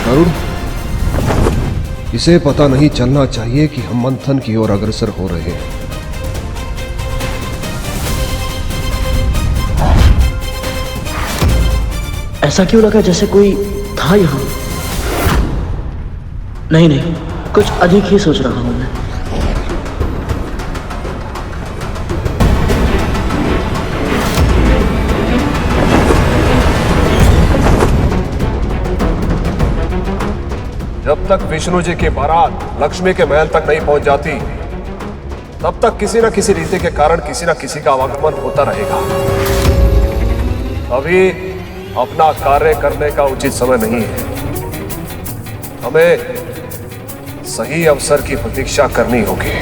गरुड़, इसे पता नहीं चलना चाहिए कि हम मंथन की ओर अग्रसर हो रहे हैं। ऐसा क्यों लगा जैसे कोई था यहाँ? नहीं, कुछ अधिक ही सोच रहा हूं मैं। जब तक विष्णु जी की बारात लक्ष्मी के महल तक नहीं पहुंच जाती, तब तक किसी न किसी रीति के कारण किसी न किसी का आवागमन होता रहेगा। अभी अपना कार्य करने का उचित समय नहीं है। हमें सही अवसर की प्रतीक्षा करनी होगी।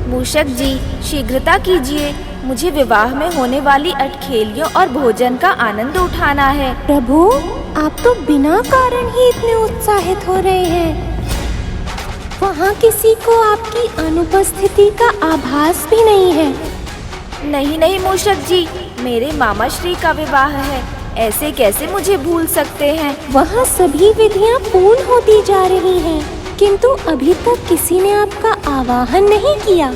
मूषक जी, शीघ्रता कीजिए, मुझे विवाह में होने वाली अटखेलियों और भोजन का आनंद उठाना है। प्रभु, आप तो बिना कारण ही इतने उत्साहित हो रहे हैं। वहाँ किसी को आपकी अनुपस्थिति का आभास भी नहीं है। नहीं मूषक जी, मेरे मामा श्री का विवाह है, ऐसे कैसे मुझे भूल सकते हैं। वहाँ सभी विधियाँ पूर्ण होती जा रही हैं, किंतु अभी तक किसी ने आपका आवाहन नहीं किया।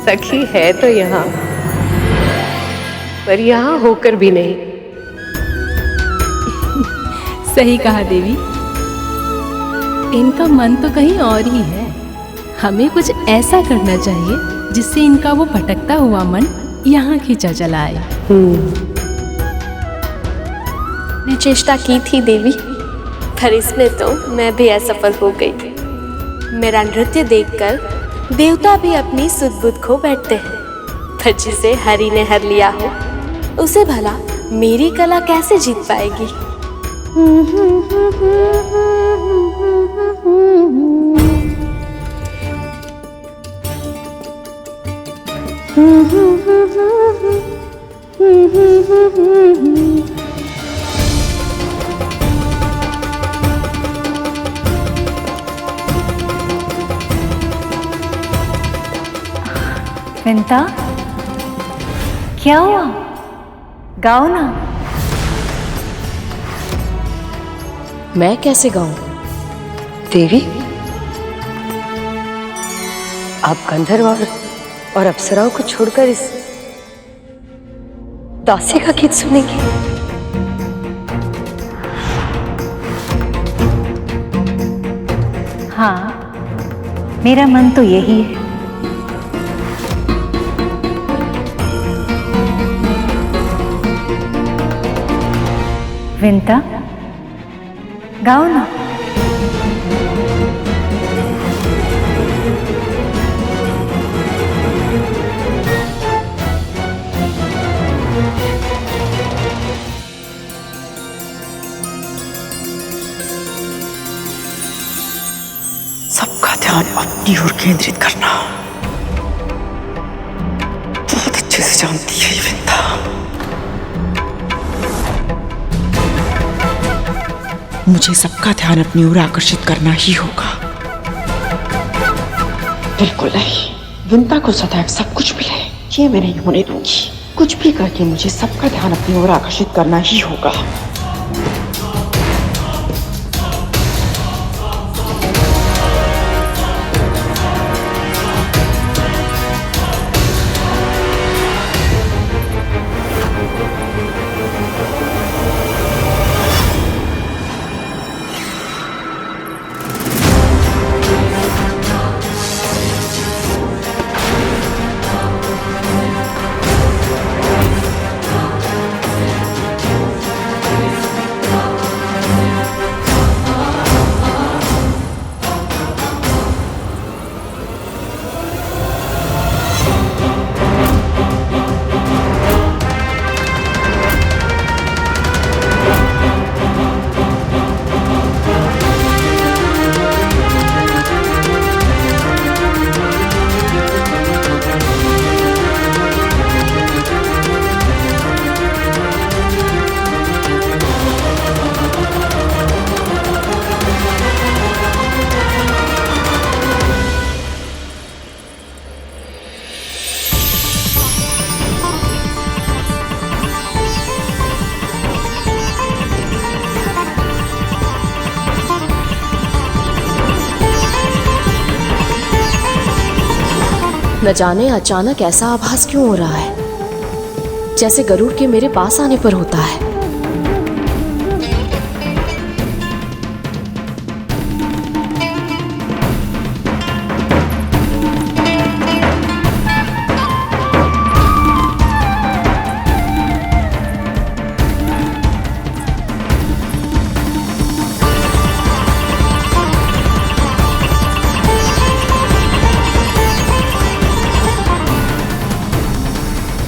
सखी है तो यहाँ, पर यहाँ होकर भी नहीं। सही कहा देवी, इनका मन तो कहीं और ही है। हमें कुछ ऐसा करना चाहिए जिससे इनका वो भटकता हुआ मन यहाँ खींचा चला आए। मैं चेष्टा की थी देवी, पर इसमें तो मैं भी असफल हो गई। मेरा नृत्य देखकर देवता भी अपनी सुध-बुध खो बैठते हैं, पर जिसे हरि ने हर लिया हो, उसे भला मेरी कला कैसे जीत पाएगी। विंता, क्या हुआ? गाओ ना। मैं कैसे गाऊं? देवी, आप गंधर्व और अप्सराओं को छोड़कर इस दासी का गीत सुनेंगे? हाँ, मेरा मन तो यही है। विंता, गाओ ना। सबका ध्यान अपनी ओर केंद्रित करना बहुत अच्छे से जानती है ये विंता। मुझे सबका ध्यान अपनी ओर आकर्षित करना ही होगा। बिल्कुल नहीं, विंता को सदैव सब कुछ मिले, ये मैं नहीं होने दूंगी। कुछ भी करके मुझे सबका ध्यान अपनी ओर आकर्षित करना ही होगा। न जाने अचानक ऐसा आभास क्यों हो रहा है, जैसे गरुड़ के मेरे पास आने पर होता है।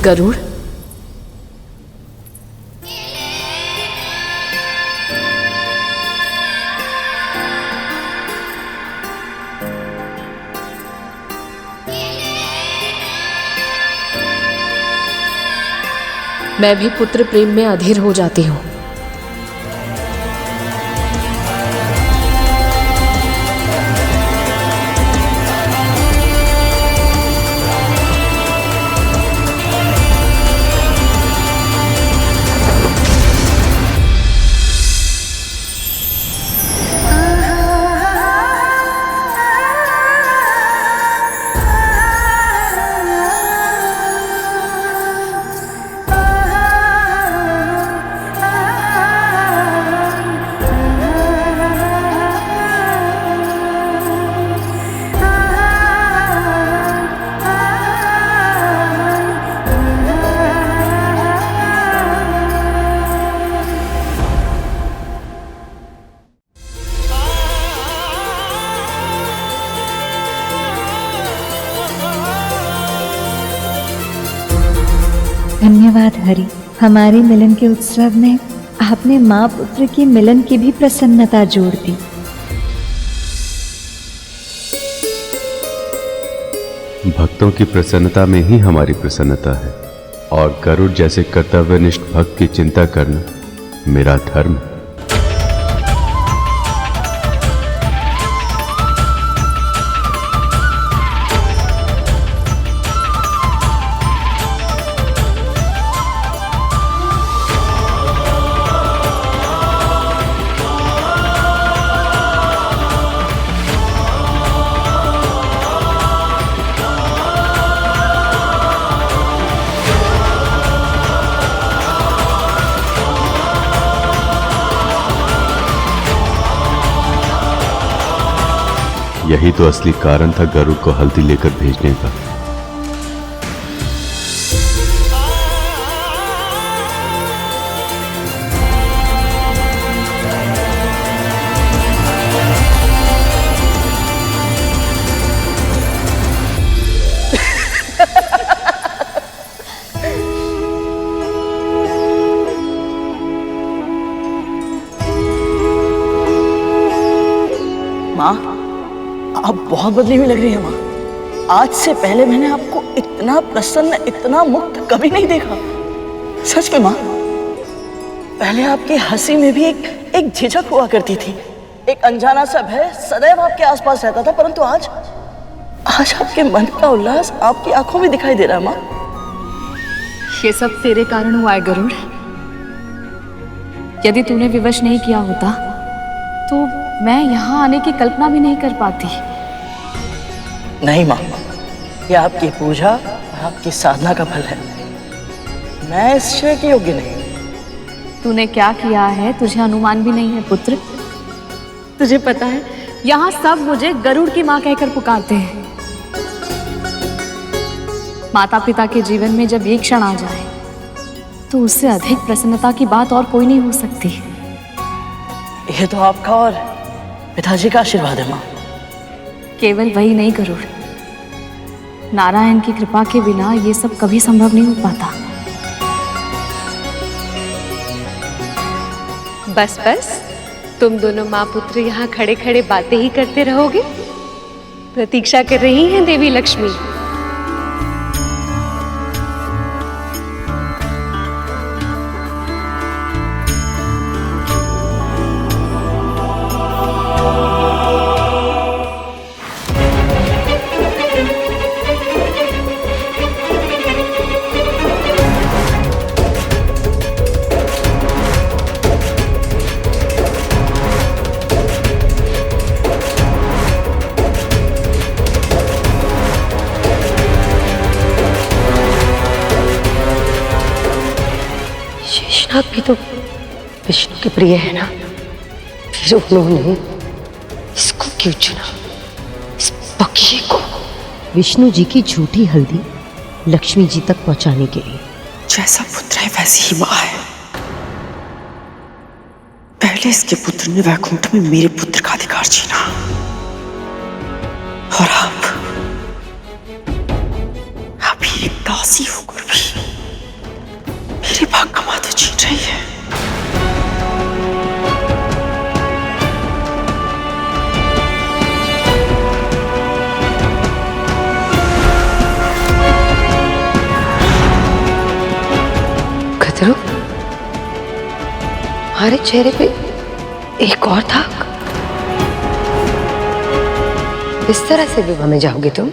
गरुड़, मैं भी पुत्र प्रेम में अधीर हो जाती हूँ। धन्यवाद हरि, हमारे मिलन के उत्सव में आपने माँ पुत्र की मिलन की भी प्रसन्नता जोड़ दी। भक्तों की प्रसन्नता में ही हमारी प्रसन्नता है, और गरुड़ जैसे कर्तव्यनिष्ठ भक्त की चिंता करना मेरा धर्म है। यही तो असली कारण था गरुड़ को हल्दी लेकर भेजने का। माँ, आप बहुत बदली हुई लग रही है माँ। आज से पहले मैंने आपको इतना प्रसन्न, इतना मुक्त कभी नहीं देखा। सच में माँ, पहले आपकी हंसी में भी एक झिझक हुआ करती थी, एक अनजाना सा भय सदैव आपके आसपास रहता था, परंतु आज आपके मन का उल्लास आपकी आंखों में दिखाई दे रहा है माँ। ये सब तेरे कारण हुआ है गरुड़। यदि तूने विवश नहीं किया होता तो मैं यहाँ आने की कल्पना भी नहीं कर पाती। नहीं माँ, ये आपकी पूजा, आपकी साधना का फल है। मैं इस श्रेय के योग्य नहीं। तूने क्या किया है तुझे अनुमान भी नहीं है पुत्र। तुझे पता है यहाँ सब मुझे गरुड़ की माँ कहकर पुकारते हैं। माता पिता के जीवन में जब एक क्षण आ जाए तो उससे अधिक प्रसन्नता की बात और कोई नहीं हो सकती। ये तो आपका और पिताजी का आशीर्वाद है माँ। केवल वही नहीं गरुड़, नारायण की कृपा के बिना ये सब कभी संभव नहीं हो पाता। बस बस, तुम दोनों माँ पुत्र यहाँ खड़े खड़े बातें ही करते रहोगे। प्रतीक्षा कर रही हैं देवी लक्ष्मी। शेषनाग भी तो विष्णु के प्रिय है ना, फिर उन्होंने इसको क्यों चुना, इस बकिए को? विष्णु जी की झूठी हल्दी लक्ष्मी जी तक पहुंचाने के लिए। जैसा पुत्र है वैसी ही माँ है। पहले इसके पुत्र ने वैकुंठ में मेरे पुत्र का अधिकार छीना, और अभी एक दासी होकर भी मेरे भाग का माता छीन रही है। खतरू, हमारे चेहरे पे एक और दाग। इस तरह से विवाह में जाओगे तुम?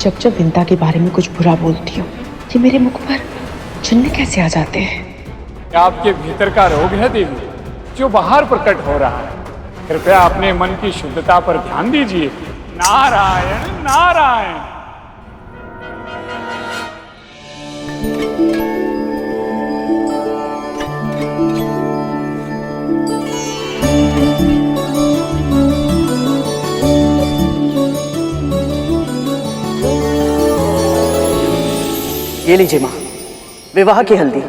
जब जब विंता के बारे में कुछ बुरा बोलती हो, ये मेरे मुख पर चुन्ने कैसे आ जाते हैं? आपके भीतर का रोग है देवी, जो बाहर प्रकट हो रहा है। कृपया अपने मन की शुद्धता पर ध्यान दीजिए। नारायण नारायण। ये लीजिए माँ, विवाह की हल्दी।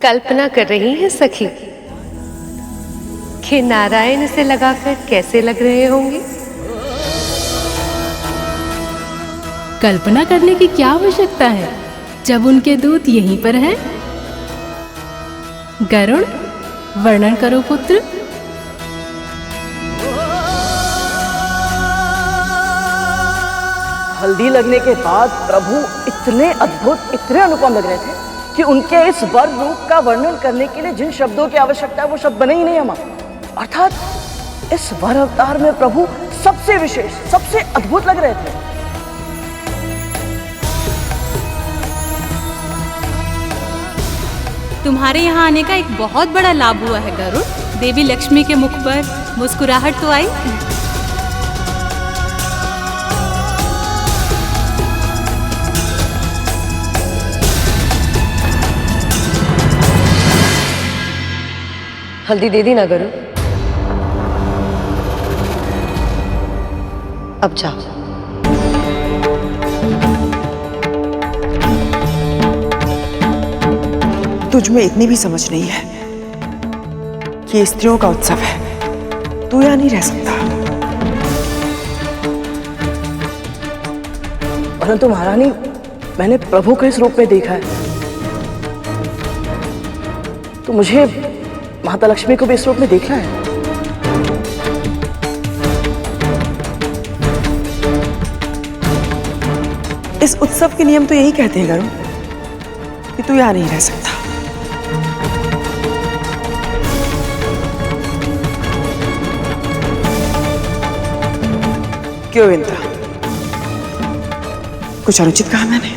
कल्पना कर रही हैं सखी कि नारायण से लगाकर कैसे लग रहे होंगे? कल्पना करने की क्या आवश्यकता है जब उनके दूत यहीं पर हैं? गरुड़, वर्णन करो पुत्र। हल्दी लगने के बाद प्रभु इतने अद्भुत, इतने अनुपम लग रहे थे कि उनके इस वर रूप का वर्णन करने के लिए जिन शब्दों की आवश्यकता है वो शब्द बने ही नहीं हमारा। अर्थात इस वर अवतार में प्रभु सबसे विशेष, सबसे अद्भुत लग रहे थे। तुम्हारे यहाँ आने का एक बहुत बड़ा लाभ हुआ है गरुड़। देवी लक्ष्मी के मुख पर मुस्कुराहट तो आई। हल्दी दे दी ना गरुड़, अब जाओ। तुझ में इतनी भी समझ नहीं है कि स्त्रियों का उत्सव है, तू यहाँ नहीं रह सकता। परंतु महारानी, मैंने प्रभु को इस रूप में देखा है, तो मुझे माता लक्ष्मी को भी इस रूप में देखना है। इस उत्सव के नियम तो यही कहते हैं गरुड़ कि तू यहाँ नहीं रह सकता। क्यों विंता, कुछ अनुचित कहा मैंने?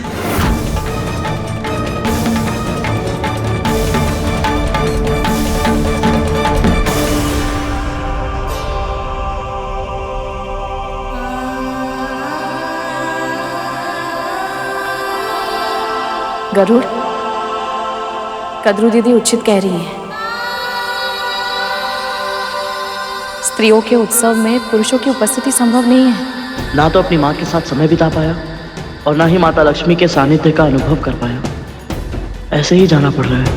गरुड़, कद्रू दीदी उचित कह रही है। स्त्रियों के उत्सव में पुरुषों की उपस्थिति संभव नहीं है। ना तो अपनी माँ के साथ समय बिता पाया और ना ही माता लक्ष्मी के सानिध्य का अनुभव कर पाया। ऐसे ही जाना पड़ रहा है।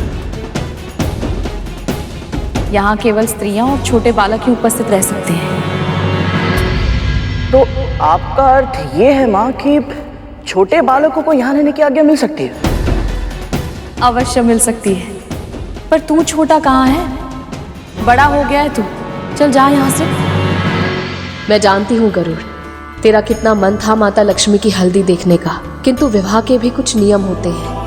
यहाँ केवल स्त्रियां और छोटे बालक ही उपस्थित रह सकते हैं। तो आपका अर्थ ये है माँ कि छोटे बालकों को यहाँ रहने की आज्ञा मिल सकती है? अवश्य मिल सकती है, पर तू छोटा कहाँ है? बड़ा हो गया है तू, चल जा यहाँ से। मैं जानती हूँ गरुड़, तेरा कितना मन था माता लक्ष्मी की हल्दी देखने का, किंतु विवाह के भी कुछ नियम होते हैं।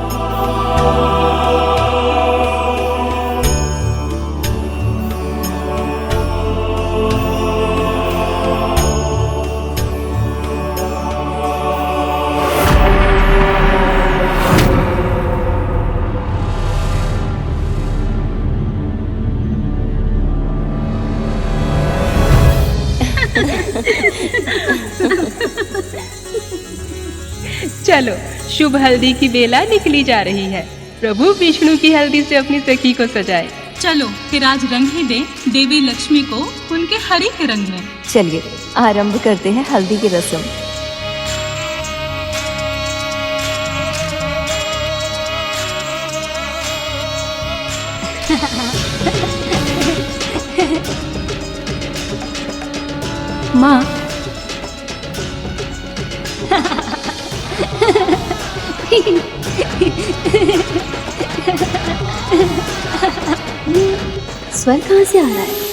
चलो, शुभ हल्दी की बेला निकली जा रही है। प्रभु विष्णु की हल्दी से अपनी सखी को सजाए। चलो फिर आज रंग ही दें देवी लक्ष्मी को उनके हरी के रंग में। चलिए आरंभ करते हैं हल्दी की रस्म। माँ, स्वर कहाँ से आ रहा है?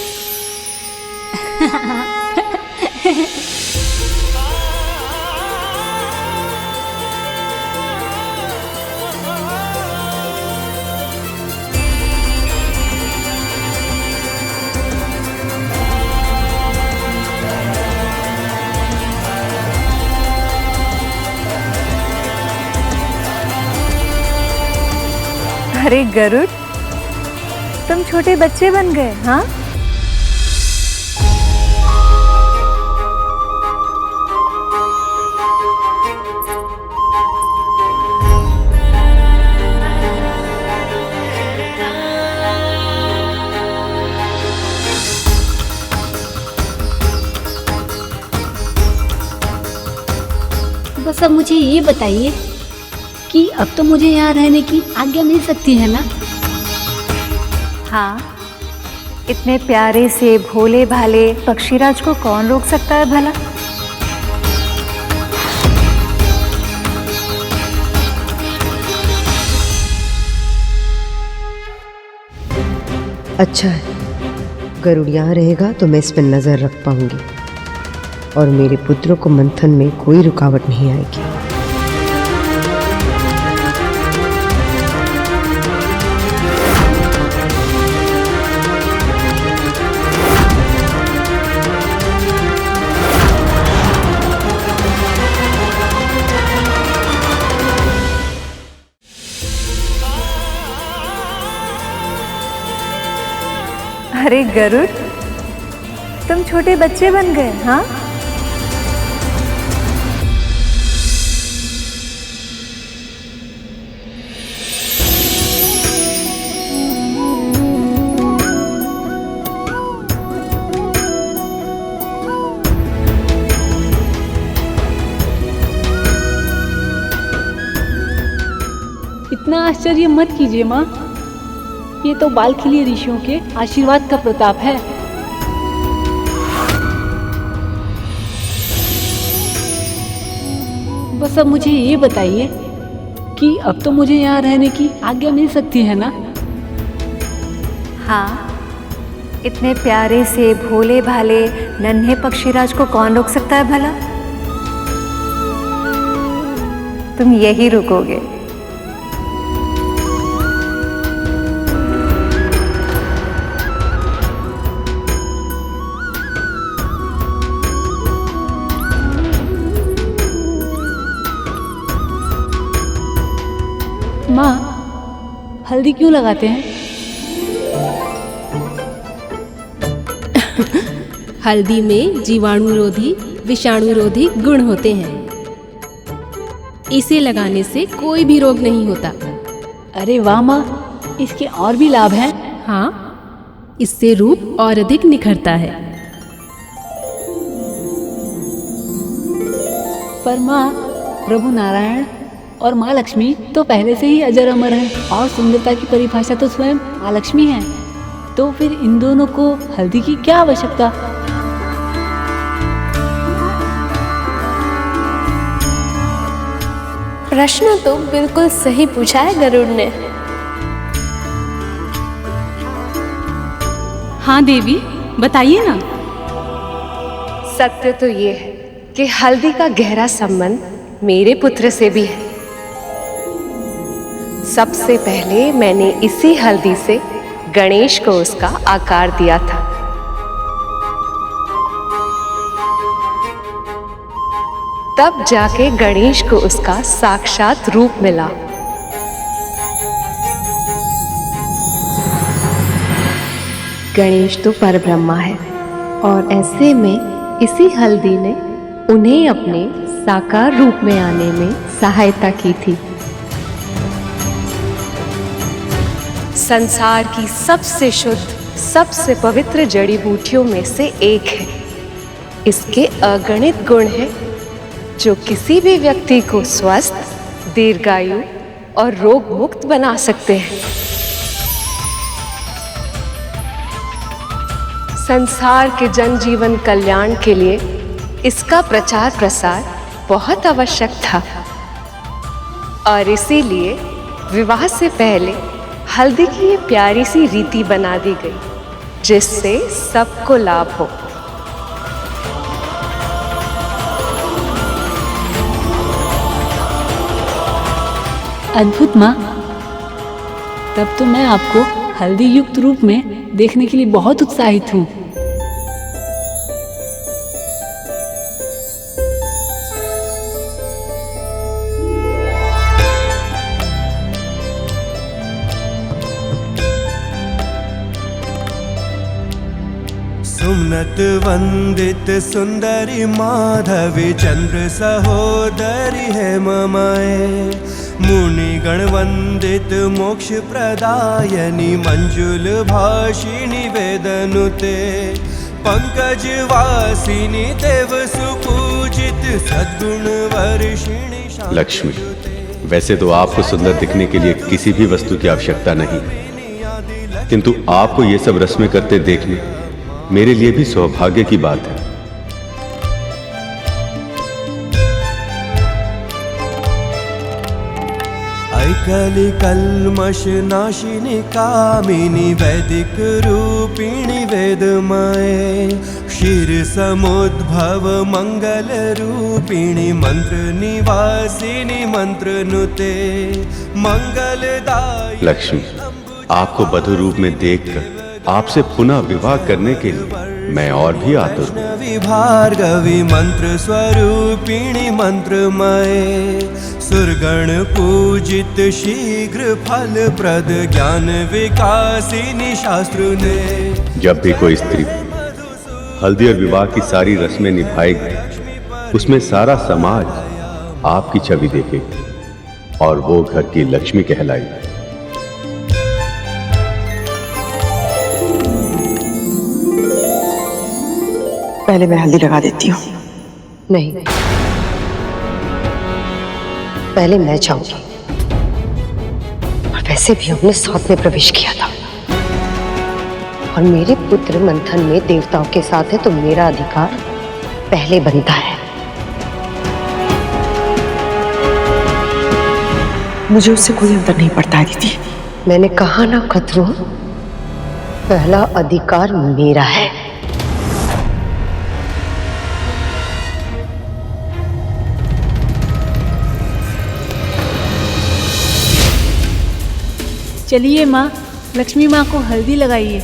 अरे गरुड़, तुम छोटे बच्चे बन गए, हाँ? बस अब मुझे ये बताइए कि अब तो मुझे यहाँ रहने की आज्ञा मिल सकती है ना? हाँ, इतने प्यारे से भोले भाले पक्षीराज को कौन रोक सकता है भला? अच्छा है, गरुड़ यहाँ रहेगा तो मैं इस पर नजर रख पाऊंगी और मेरे पुत्रों को मंथन में कोई रुकावट नहीं आएगी। अरे गरुड़, तुम छोटे बच्चे बन गए, हाँ? इतना आश्चर्य मत कीजिए माँ, ये तो बालखिली ऋषियों के आशीर्वाद का प्रताप है। बस अब मुझे ये बताइए कि अब तो मुझे यहाँ रहने की आज्ञा मिल सकती है ना? हाँ, इतने प्यारे से भोले भाले नन्हे पक्षीराज को कौन रोक सकता है भला? तुम यही रुकोगे। माँ, हल्दी क्यों लगाते हैं? हल्दी में जीवाणुरोधी विषाणुरोधी गुण होते हैं। इसे लगाने से कोई भी रोग नहीं होता। अरे वाह माँ, इसके और भी लाभ हैं? हाँ, इससे रूप और अधिक निखरता है। पर माँ, प्रभु नारायण और माँ लक्ष्मी तो पहले से ही अजर अमर हैं और सुंदरता की परिभाषा तो स्वयं माँ लक्ष्मी है, तो फिर इन दोनों को हल्दी की क्या आवश्यकता? प्रश्न तो बिल्कुल सही पूछा है गरुड़ ने। हाँ देवी, बताइए ना। सत्य तो ये है कि हल्दी का गहरा संबंध मेरे पुत्र से भी है। सबसे पहले मैंने इसी हल्दी से गणेश को उसका आकार दिया था। तब जाके गणेश को उसका साक्षात रूप मिला। गणेश तो परब्रह्मा है और ऐसे में इसी हल्दी ने उन्हें अपने साकार रूप में आने में सहायता की थी। संसार की सबसे शुद्ध, सबसे पवित्र जड़ी बूटियों में से एक है। इसके अगणित गुण हैं जो किसी भी व्यक्ति को स्वस्थ, दीर्घायु और रोग मुक्त बना सकते हैं। संसार के जनजीवन कल्याण के लिए इसका प्रचार प्रसार बहुत आवश्यक था और इसीलिए विवाह से पहले हल्दी की ये प्यारी सी रीति बना दी गई जिससे सबको लाभ हो। अद्भुत माँ, तब तो मैं आपको हल्दी युक्त रूप में देखने के लिए बहुत उत्साहित हूँ। सुमनत वंदित सुंदरी माधवी चंद्र सहोदरी है ममाए, मुनि गण वंदित मोक्ष प्रदायनी मंजुल भाषिणी वेदनुते, पंकज वासिनी देव सुपूजित सद्गुण वर्षिणी। लक्ष्मी, वैसे तो आपको सुंदर दिखने के लिए किसी भी वस्तु की आवश्यकता नहीं, किंतु आपको ये सब रस्में करते देखने मेरे लिए भी सौभाग्य की बात है। ऐकली कल्मष नाशिनी कामिनी वैदिक रूपिणी वेदमाए, क्षीर समुद्भव मंगल रूपिणी मंत्र निवासिनी मंत्र नुते, मंगलदायी। लक्ष्मी, आपको वधु रूप में देखकर आपसे पुनः विवाह करने के लिए मैं और भी आतुर हूँ। भार्गवी मंत्र स्वरूपिणी मंत्रमय, सुरगण पूजित शीघ्र फल प्रद ज्ञान विकासिनी शास्त्र ने। जब भी कोई स्त्री हल्दी और विवाह की सारी रस्में निभाएगी, उसमें सारा समाज आपकी छवि देखेगी और वो घर की लक्ष्मी कहलाएगी। पहले मैं हल्दी लगा देती हूँ। नहीं, पहले मैं जाऊंगी। और वैसे भी हमने साथ में प्रवेश किया था और मेरे पुत्र मंथन में देवताओं के साथ है तो मेरा अधिकार पहले बनता है। मुझे उससे कोई अंतर नहीं पड़ता है दीदी। मैंने कहा ना खतरो, पहला अधिकार मेरा है। चलिए माँ, लक्ष्मी माँ को हल्दी लगाइए।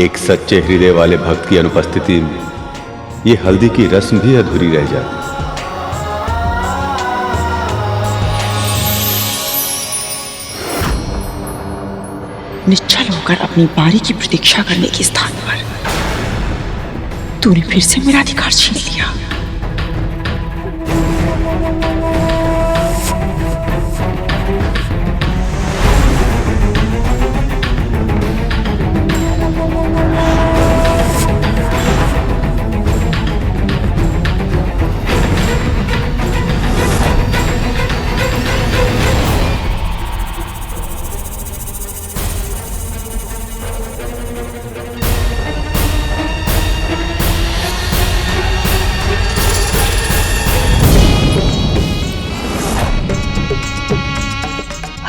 एक सच्चे हृदय वाले भक्त की अनुपस्थिति में ये हल्दी की रस्म भी अधूरी रह जाती। निश्चल होकर अपनी बारी की प्रतीक्षा करने के स्थान पर तूने फिर से मेरा अधिकार छीन लिया।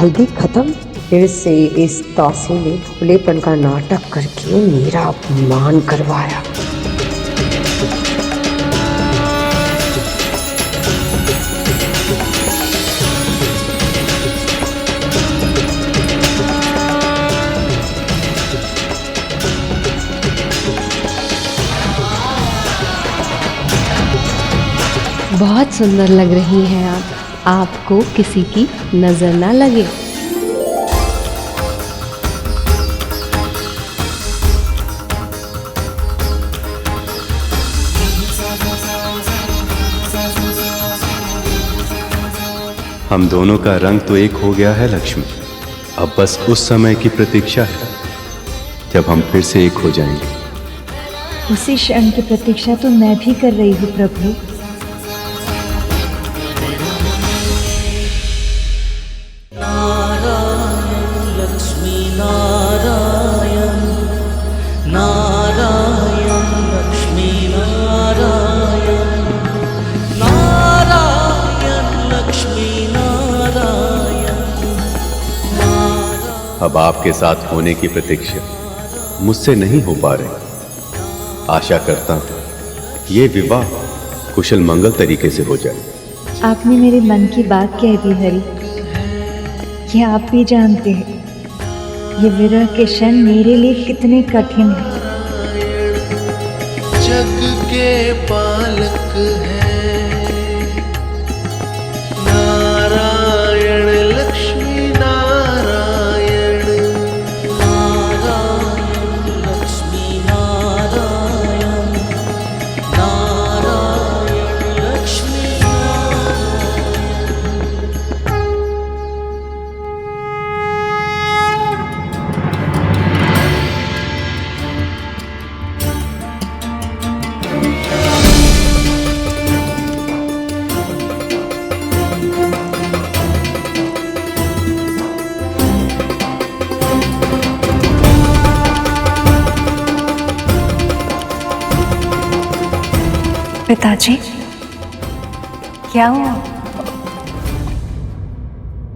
हल्दी खत्म। फिर से इस दासी ने भोलेपन का नाटक करके मेरा अपमान करवाया। बहुत सुंदर लग रही हैं आप। आपको किसी की नजर ना लगे। हम दोनों का रंग तो एक हो गया है लक्ष्मी। अब बस उस समय की प्रतीक्षा है जब हम फिर से एक हो जाएंगे। उसी क्षण की प्रतीक्षा तो मैं भी कर रही हूँ प्रभु। अब आपके साथ होने की प्रतीक्षा मुझसे नहीं हो पा रही। आशा करता हूं ये विवाह कुशल मंगल तरीके से हो जाए। आपने मेरे मन की बात कह दी हरि। ये आप भी जानते हैं ये विरह के क्षण मेरे लिए कितने कठिन हैं। जग के पालक है नारायण लक्ष्मी नारायण नारायण लक्ष्मी नारायण नारायण लक्ष्मी पिताजी क्या हुआ?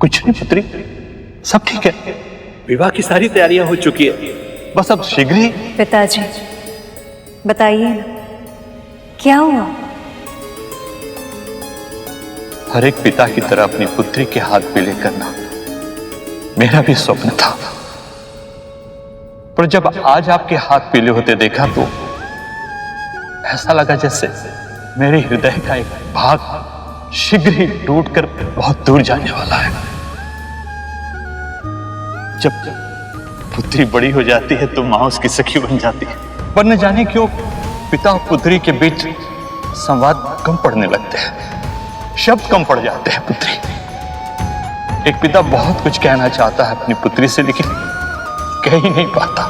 कुछ नहीं पुत्री, सब ठीक है। विवाह की सारी तैयारियां हो चुकी है, बस अब शीघ्र ही। पिताजी बताइए ना क्या हुआ? हर एक पिता की तरह अपनी पुत्री के हाथ पीले करना मेरा भी स्वप्न था, पर जब आज आपके हाथ पीले होते देखा तो ऐसा लगा जैसे मेरे हृदय का एक भाग शीघ्र ही टूटकर बहुत दूर जाने वाला है। जब पुत्री बड़ी हो जाती है तो मां उसकी सखी बन जाती है, पर न जाने क्यों पिता और पुत्री के बीच संवाद कम पड़ने लगते हैं, शब्द कम पड़ जाते हैं। पुत्री एक पिता बहुत कुछ कहना चाहता है अपनी पुत्री से, लेकिन कह ही नहीं पाता,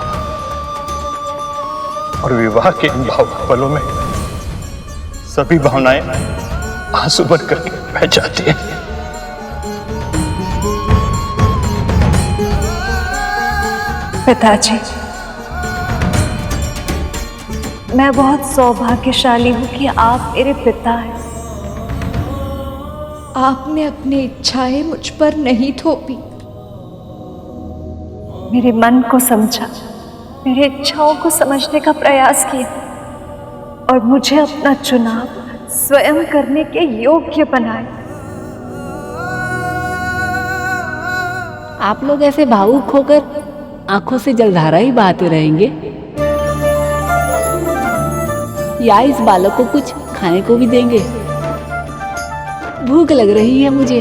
और विवाह के इन भावुक पलों में सभी भावनाएं आंसू बन करके बह जाती हैं। पिताजी मैं बहुत सौभाग्यशाली हूँ कि आप मेरे पिता हैं। आपने अपनी इच्छाएं मुझ पर नहीं थोपी। मेरे मन को समझा, मेरी इच्छाओं को समझने का प्रयास किया और मुझे अपना चुनाव स्वयं करने के योग्य बनाए। आप लोग ऐसे भावुक होकर आंखों से जलधारा ही बहाते रहेंगे? या इस बालक को कुछ खाने को भी देंगे। भूख लग रही है मुझे।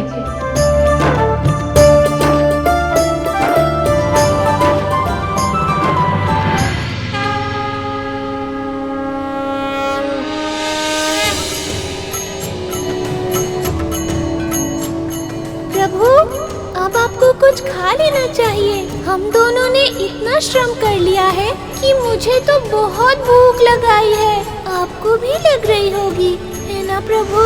प्रभु, अब आपको कुछ खा लेना चाहिए। हम दोनों ने इतना श्रम कर लिया है कि मुझे तो बहुत भूख लगाई है। आपको भी लग रही होगी, है ना प्रभु?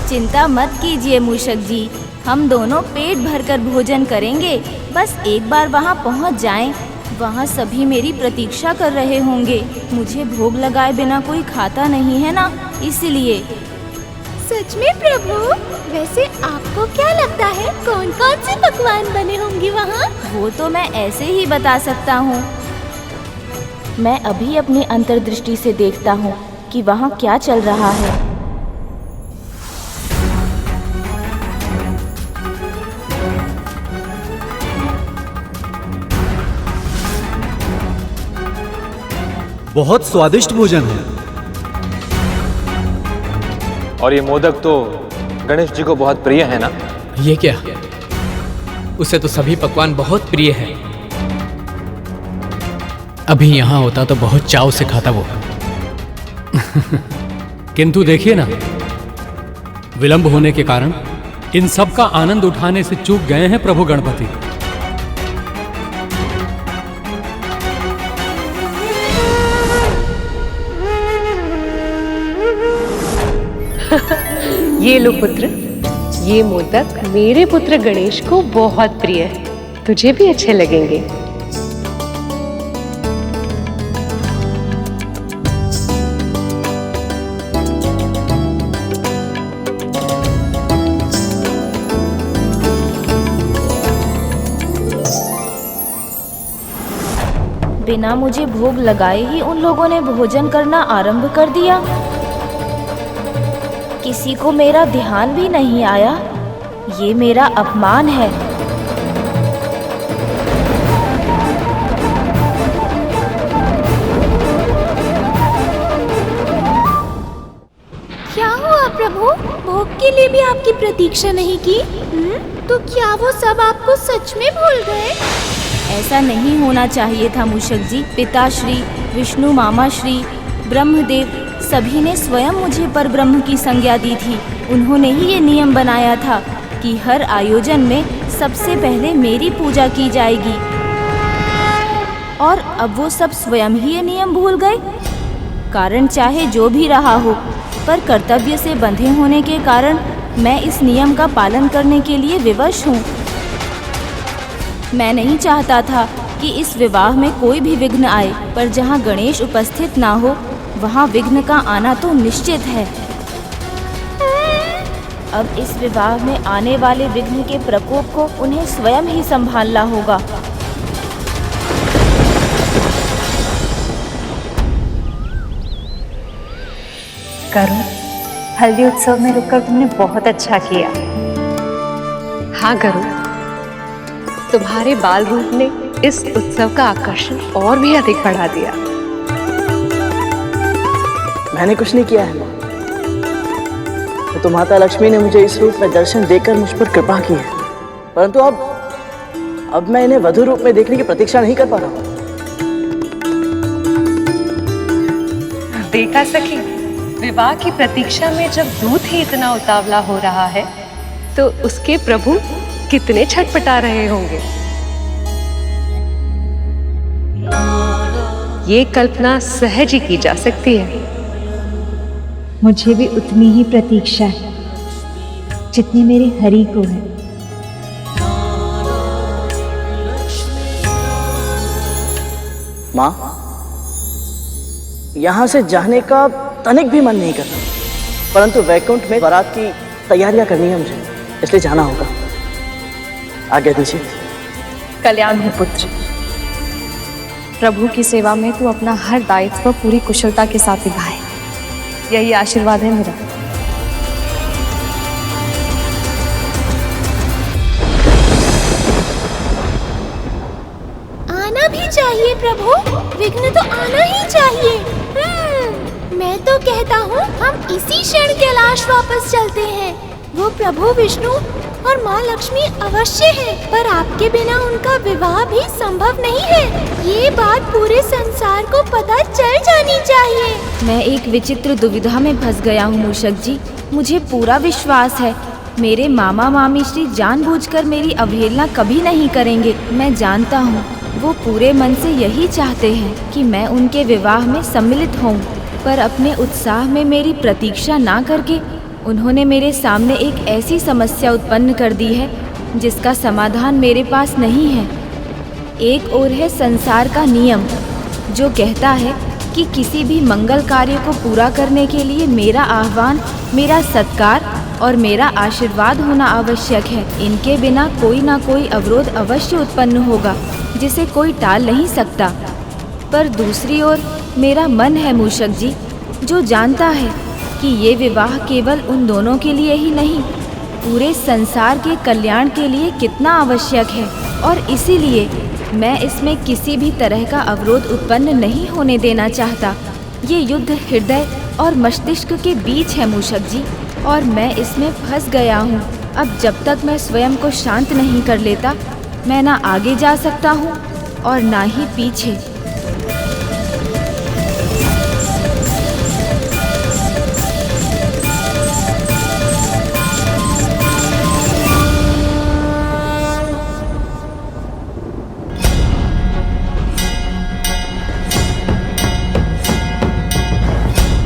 चिंता मत कीजिए मूषक जी, हम दोनों पेट भरकर भोजन करेंगे। बस एक बार वहाँ पहुँच जाएं, वहाँ सभी मेरी प्रतीक्षा कर रहे होंगे। मुझे भोग लगाए बिना कोई खाता नहीं है ना, इसलिए। सच में प्रभु? वैसे आपको क्या लगता है कौन कौन से पकवान बने होंगे वहाँ? वो तो मैं ऐसे ही बता सकता हूँ। मैं अभी अपनी अंतर्दृष्टि से देखता हूँ कि वहाँ क्या चल रहा है। बहुत स्वादिष्ट भोजन है। और ये मोदक तो गणेश जी को बहुत प्रिय है ना? ये क्या, उसे तो सभी पकवान बहुत प्रिय हैं। अभी यहाँ होता तो बहुत चाव से खाता वो। किंतु देखिए ना, विलंब होने के कारण इन सब का आनंद उठाने से चूक गए हैं प्रभु गणपति। ये लो पुत्र, ये मोदक मेरे पुत्र गणेश को बहुत प्रिय है। तुझे भी अच्छे लगेंगे। बिना मुझे भोग लगाए ही उन लोगों ने भोजन करना आरंभ कर दिया। किसी को मेरा ध्यान भी नहीं आया। ये मेरा अपमान है। क्या हुआ प्रभु? भोग के लिए भी आपकी प्रतीक्षा नहीं की? तो क्या वो सब आपको सच में भूल गए? ऐसा नहीं होना चाहिए था मूषक जी। पिताश्री, विष्णु मामाश्री, ब्रह्मदेव सभी ने स्वयं मुझे परब्रह्म की संज्ञा दी थी। उन्होंने ही ये नियम बनाया था कि हर आयोजन में सबसे पहले मेरी पूजा की जाएगी। और अब वो सब स्वयं ही ये नियम भूल गए। कारण चाहे जो भी रहा हो, पर कर्तव्य से बंधे होने के कारण मैं इस नियम का पालन करने के लिए विवश हूँ। मैं नहीं चाहता था कि इस विवाह में कोई भी विघ्न आए, पर जहाँ गणेश उपस्थित ना हो वहाँ विघ्न का आना तो निश्चित है। अब इस विवाह में आने वाले विघ्न के प्रकोप को उन्हें स्वयं ही संभालना होगा। करुण, हल्दी उत्सव में रुककर तुमने बहुत अच्छा किया। हाँ गरुड़, तुम्हारे बाल रूप ने इस उत्सव का आकर्षण और भी अधिक बढ़ा दिया। मैंने कुछ नहीं किया है माँ। तो माता लक्ष्मी ने मुझे इस रूप में दर्शन देकर मुझ पर कृपा की है, परंतु अब मैं इन्हें वधु रूप में देखने की प्रतीक्षा नहीं कर पा रहा हूँ। देखा सखी, विवाह की प्रतीक्षा में जब दूत ही इतना उतावला हो रहा है तो उसके प्रभु कितने छटपटा रहे होंगे। ये कल्पना सहज ही की जा सकती है। मुझे भी उतनी ही प्रतीक्षा है जितनी मेरे हरि को है। माँ, यहाँ से जाने का तनिक भी मन नहीं करता, परंतु वैकुंठ में बारात की तैयारियां करनी है मुझे, इसलिए जाना होगा। आज्ञा दीजिए। कल्याण हो पुत्र। प्रभु की सेवा में तू अपना हर दायित्व पूरी कुशलता के साथ निभाए, यही आशीर्वाद है मेरा। आना भी चाहिए प्रभु, विघ्न तो आना ही चाहिए। मैं तो कहता हूँ हम इसी क्षण कैलाश वापस चलते हैं। वो प्रभु विष्णु और माँ लक्ष्मी अवश्य है, पर आपके बिना उनका विवाह भी संभव नहीं है। ये बात पूरे संसार को पता चल जानी चाहिए। मैं एक विचित्र दुविधा में फंस गया हूँ मूषक जी। मुझे पूरा विश्वास है मेरे मामा मामी श्री जानबूझकर मेरी अवहेलना कभी नहीं करेंगे। मैं जानता हूँ वो पूरे मन से यही चाहते हैं कि मैं उनके विवाह में सम्मिलित होऊं, पर अपने उत्साह में मेरी प्रतीक्षा ना करके उन्होंने मेरे सामने एक ऐसी समस्या उत्पन्न कर दी है जिसका समाधान मेरे पास नहीं है। एक ओर है संसार का नियम जो कहता है कि किसी भी मंगल कार्य को पूरा करने के लिए मेरा आह्वान, मेरा सत्कार और मेरा आशीर्वाद होना आवश्यक है। इनके बिना कोई ना कोई अवरोध अवश्य उत्पन्न होगा जिसे कोई टाल नहीं सकता। पर दूसरी ओर मेरा मन है मूषक जी, जो जानता है कि ये विवाह केवल उन दोनों के लिए ही नहीं, पूरे संसार के कल्याण के लिए कितना आवश्यक है, और इसीलिए मैं इसमें किसी भी तरह का अवरोध उत्पन्न नहीं होने देना चाहता। ये युद्ध हृदय और मस्तिष्क के बीच है मूषक जी, और मैं इसमें फंस गया हूँ। अब जब तक मैं स्वयं को शांत नहीं कर लेता, मैं ना आगे जा सकता हूँ और ना ही पीछे।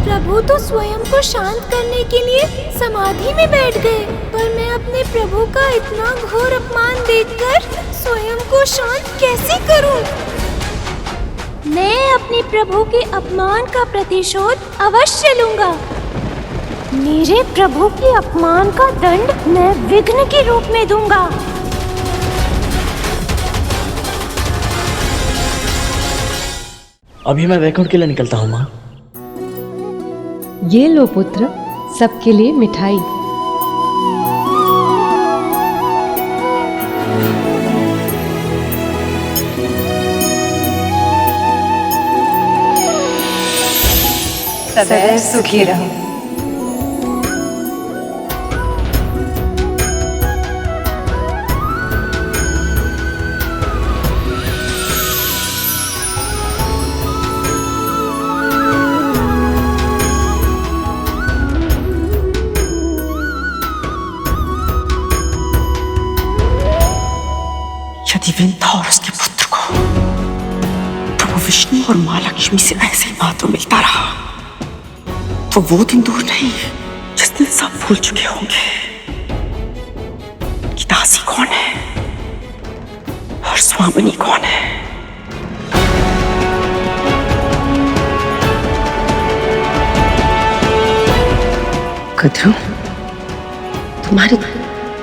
प्रभु तो स्वयं को शांत करने के लिए समाधि में बैठ गए, पर मैं अपने प्रभु का इतना घोर अपमान देखकर स्वयं को शांत कैसे करूं? मैं अपने प्रभु के अपमान का प्रतिशोध अवश्य लूंगा। मेरे प्रभु के अपमान का दंड मैं विघ्न के रूप में दूंगा। अभी मैं वैकुंठ के लिए निकलता हूँ माँ। ये लो पुत्र, सबके लिए मिठाई। सदैव सुखी रहो। यदि विंता और उसके पुत्र को प्रभु विष्णु और माँ लक्ष्मी से ऐसे ही महत्व मिलता रहा तो वो दिन दूर नहीं जिस दिन सब भूल चुके होंगे कि दासी कौन है और स्वामिनी कौन है। कद्रू, तुम्हारे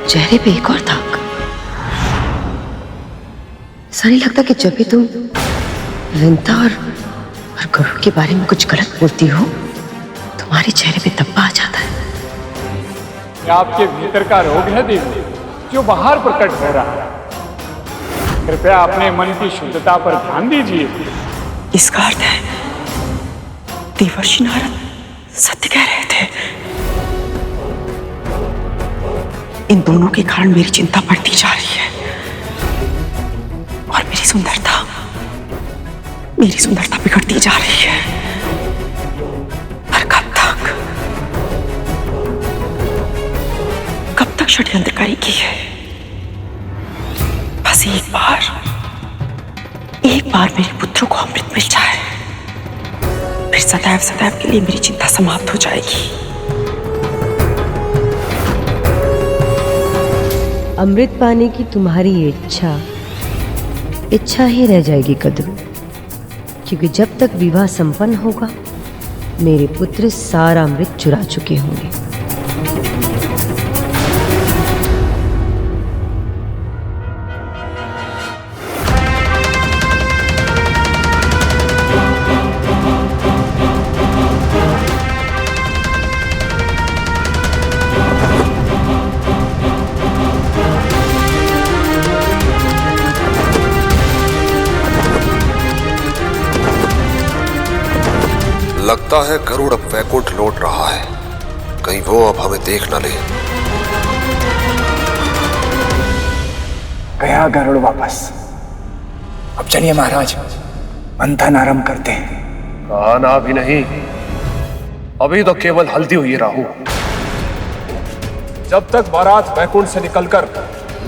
चेहरे पे एक और दाग। ऐसा नहीं लगता कि जब भी तुम विंता और गरुड़ के बारे में कुछ गलत बोलती हो, तुम्हारे चेहरे पे धब्बा आ जाता है। ये आपके भीतर का रोग है देवी, जो बाहर प्रकट हो रहा है। कृपया अपने मन की शुद्धता पर ध्यान दीजिए। इसका अर्थ है देवर्षि नारद सत्य कह रहे थे। इन दोनों के कारण मेरी चिंता बढ़ती जा रही है और मेरी सुंदरता बिगड़ती जा रही है। पर कब तक षड्यंत्र करेगी है? बस एक बार मेरे पुत्रों को अमृत मिल जाए, फिर सदैव के लिए मेरी चिंता समाप्त हो जाएगी। अमृत पाने की तुम्हारी इच्छा ही रह जाएगी कद्रू, क्योंकि जब तक विवाह संपन्न होगा मेरे पुत्र सारा अमृत चुरा चुके होंगे। लगता लगता है गरुड़ अब वैकुंठ लौट रहा है, कहीं वो अब हमें देख न ले। गया गरुड़ वापस। अब चलिए महाराज, मंथन आरंभ करते हैं। आना भी नहीं, अभी तो केवल हल्दी हुई राहु। जब तक बारात वैकुंठ से निकलकर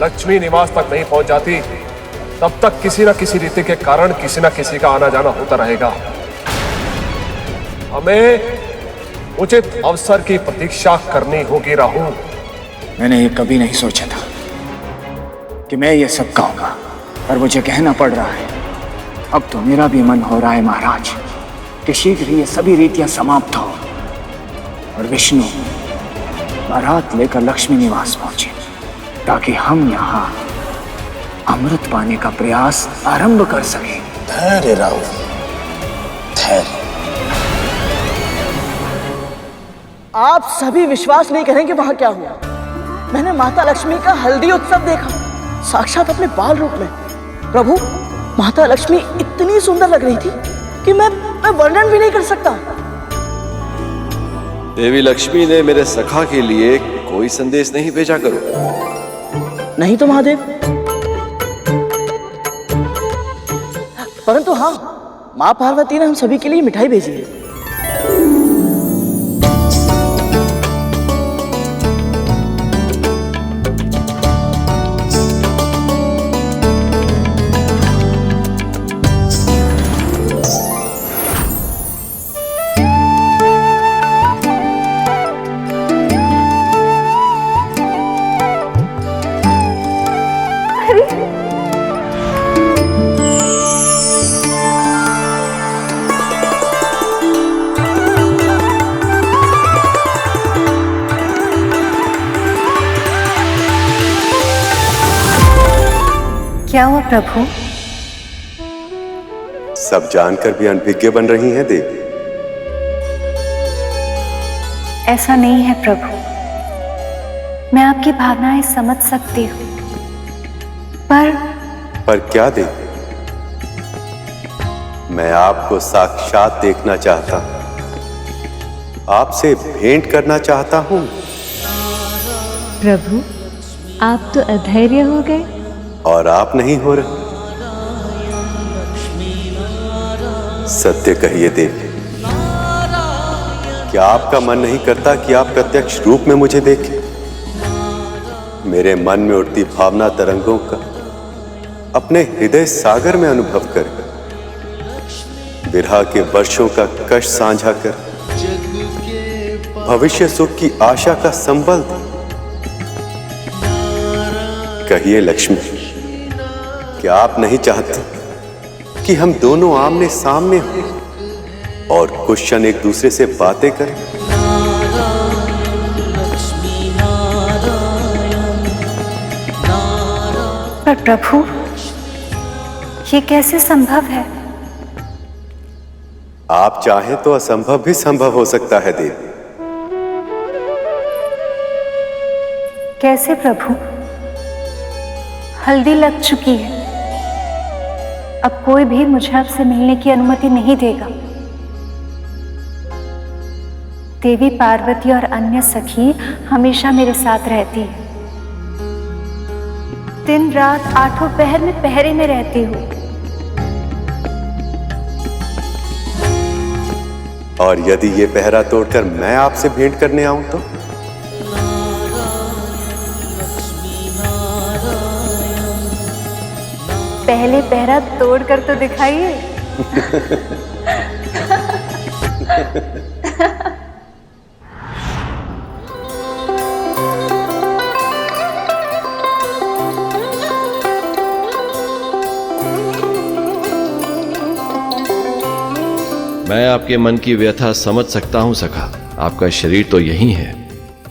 लक्ष्मी निवास तक नहीं पहुंच जाती, तब तक किसी न किसी रीति के कारण किसी न किसी का आना जाना होता रहेगा। हमें उचित अवसर की प्रतीक्षा करनी होगी राहु। मैंने ये कभी नहीं सोचा था कि मैं ये सब कहूंगा, पर मुझे कहना पड़ रहा है। अब तो मेरा भी मन हो रहा है महाराज कि शीघ्र ही ये सभी रीतियां समाप्त हो और विष्णु बारात लेकर लक्ष्मी निवास पहुंचे, ताकि हम यहाँ अमृत पाने का प्रयास आरंभ कर सके। धैर्य राहु, धैर्य। आप सभी विश्वास नहीं करेंगे वहां क्या हुआ। मैंने माता लक्ष्मी का हल्दी उत्सव देखा, साक्षात अपने बाल रूप में। प्रभु, माता लक्ष्मी इतनी सुंदर लग रही थी कि मैं वर्णन भी नहीं कर सकता। देवी लक्ष्मी ने मेरे सखा के लिए कोई संदेश नहीं भेजा करो। नहीं तो महादेव, परंतु हाँ, माँ पार्वती ने हम सभी के लिए मिठाई भेजी है। क्या हुआ प्रभु? सब जानकर भी अनभिज्ञ बन रही हैं देवी। ऐसा नहीं है प्रभु, मैं आपकी भावनाएं समझ सकती हूँ, पर क्या देवी? मैं आपको साक्षात देखना चाहता हूं, आपसे भेंट करना चाहता हूं। प्रभु, आप तो अधैर्य हो गए। और आप नहीं हो रहे। सत्य कहिए देवी, क्या आपका मन नहीं करता कि आप प्रत्यक्ष रूप में मुझे देखें? मेरे मन में उठती भावना तरंगों का अपने हृदय सागर में अनुभव कर, विरह के वर्षों का कष्ट साझा कर, भविष्य सुख की आशा का संबल दे। कहिए लक्ष्मी, क्या आप नहीं चाहते कि हम दोनों आमने सामने हों और कुछ क्षण एक दूसरे से बातें करें? पर प्रभु, ये कैसे संभव है? आप चाहें तो असंभव भी संभव हो सकता है देवी। कैसे प्रभु? हल्दी लग चुकी है, अब कोई भी मुझे आपसे मिलने की अनुमति नहीं देगा। देवी पार्वती और अन्य सखी हमेशा मेरे साथ रहती है। दिन रात आठों पहर में पहरे में रहती हूँ। और यदि ये पहरा तोड़कर मैं आपसे भेंट करने आऊं तो? पहले पहरा तोड़ कर तो दिखाइए। मैं आपके मन की व्यथा समझ सकता हूं सखा। आपका शरीर तो यही है,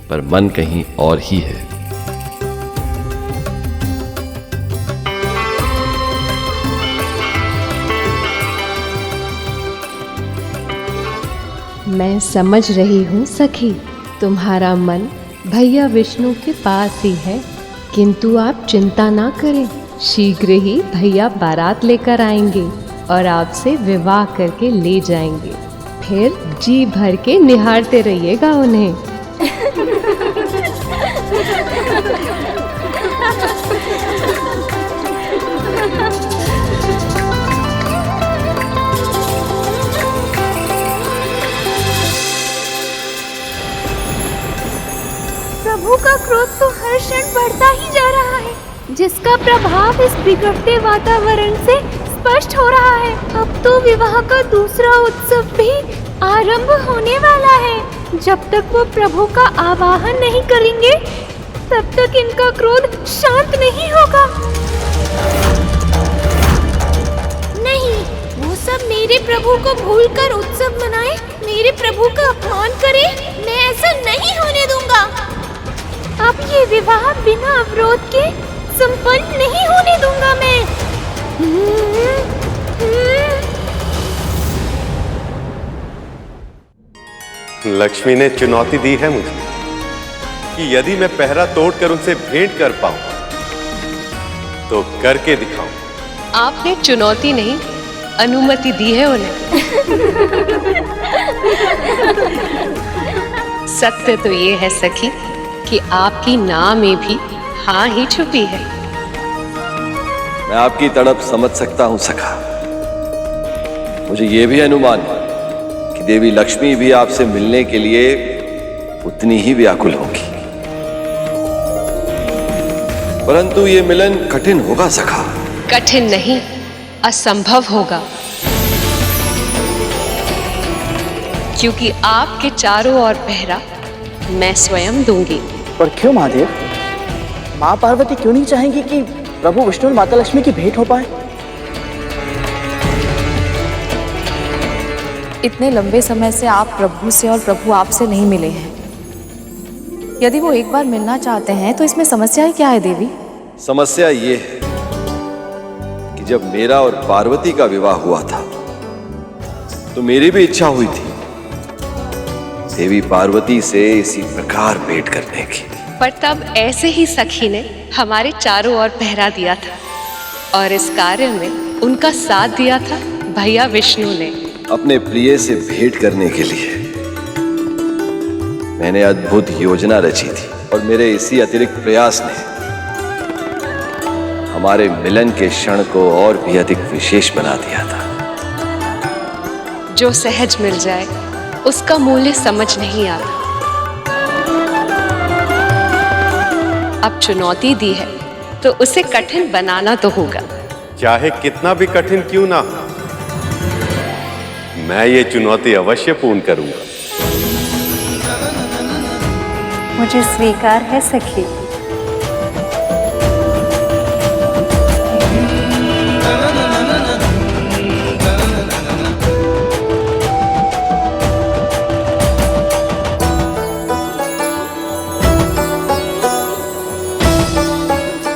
पर मन कहीं और ही है। मैं समझ रही हूँ सखी, तुम्हारा मन भैया विष्णु के पास ही है, किंतु आप चिंता ना करें, शीघ्र ही भैया बारात लेकर आएंगे और आपसे विवाह करके ले जाएंगे। फिर जी भर के निहारते रहिएगा उन्हें। प्रभु का क्रोध तो हर क्षण बढ़ता ही जा रहा है, जिसका प्रभाव इस बिगड़ते वातावरण से स्पष्ट हो रहा है। अब तो विवाह का दूसरा उत्सव भी आरंभ होने वाला है। जब तक वो प्रभु का आवाहन नहीं करेंगे, तब तक इनका क्रोध शांत नहीं होगा। नहीं, वो सब मेरे प्रभु को भूलकर उत्सव मनाए, मेरे प्रभु का अपमान करे, मैं ऐसा नहीं होने दूंगा। अब ये विवाह बिना अवरोध के संपन्न नहीं होने दूंगा मैं। लक्ष्मी ने चुनौती दी है मुझे कि यदि मैं पहरा तोड़कर उनसे भेंट कर पाऊं तो करके दिखाऊं। आपने चुनौती नहीं, अनुमति दी है उन्हें। सत्य तो ये है सखी कि आपकी ना में भी हाँ ही छुपी है। मैं आपकी तड़प समझ सकता हूं सखा। मुझे यह भी अनुमान है कि देवी लक्ष्मी भी आपसे मिलने के लिए उतनी ही व्याकुल होगी, परंतु ये मिलन कठिन होगा सखा। कठिन नहीं, असंभव होगा, क्योंकि आपके चारों ओर पहरा मैं स्वयं दूंगी। पर क्यों महादेव? माँ पार्वती क्यों नहीं चाहेंगी कि प्रभु विष्णु और माता लक्ष्मी की भेंट हो पाए? इतने लंबे समय से आप प्रभु से और प्रभु आपसे नहीं मिले हैं। यदि वो एक बार मिलना चाहते हैं तो इसमें समस्या ही क्या है देवी? समस्या ये है कि जब मेरा और पार्वती का विवाह हुआ था तो मेरी भी इच्छा हुई थी देवी पार्वती से इसी प्रकार भेंट करने की, पर तब ऐसे ही सखी ने हमारे चारों ओर पहरा दिया था और इस कार्य में उनका साथ दिया था भैया विष्णु ने। अपने प्रिय से भेंट करने के लिए मैंने अद्भुत योजना रची थी और मेरे इसी अतिरिक्त प्रयास ने हमारे मिलन के क्षण को और भी अधिक विशेष बना दिया था। जो सहज मिल जाए उसका मूल्य समझ नहीं आता। अब चुनौती दी है तो उसे कठिन बनाना तो होगा। चाहे कितना भी कठिन क्यों ना हो, मैं ये चुनौती अवश्य पूर्ण करूंगा। मुझे स्वीकार है सखी।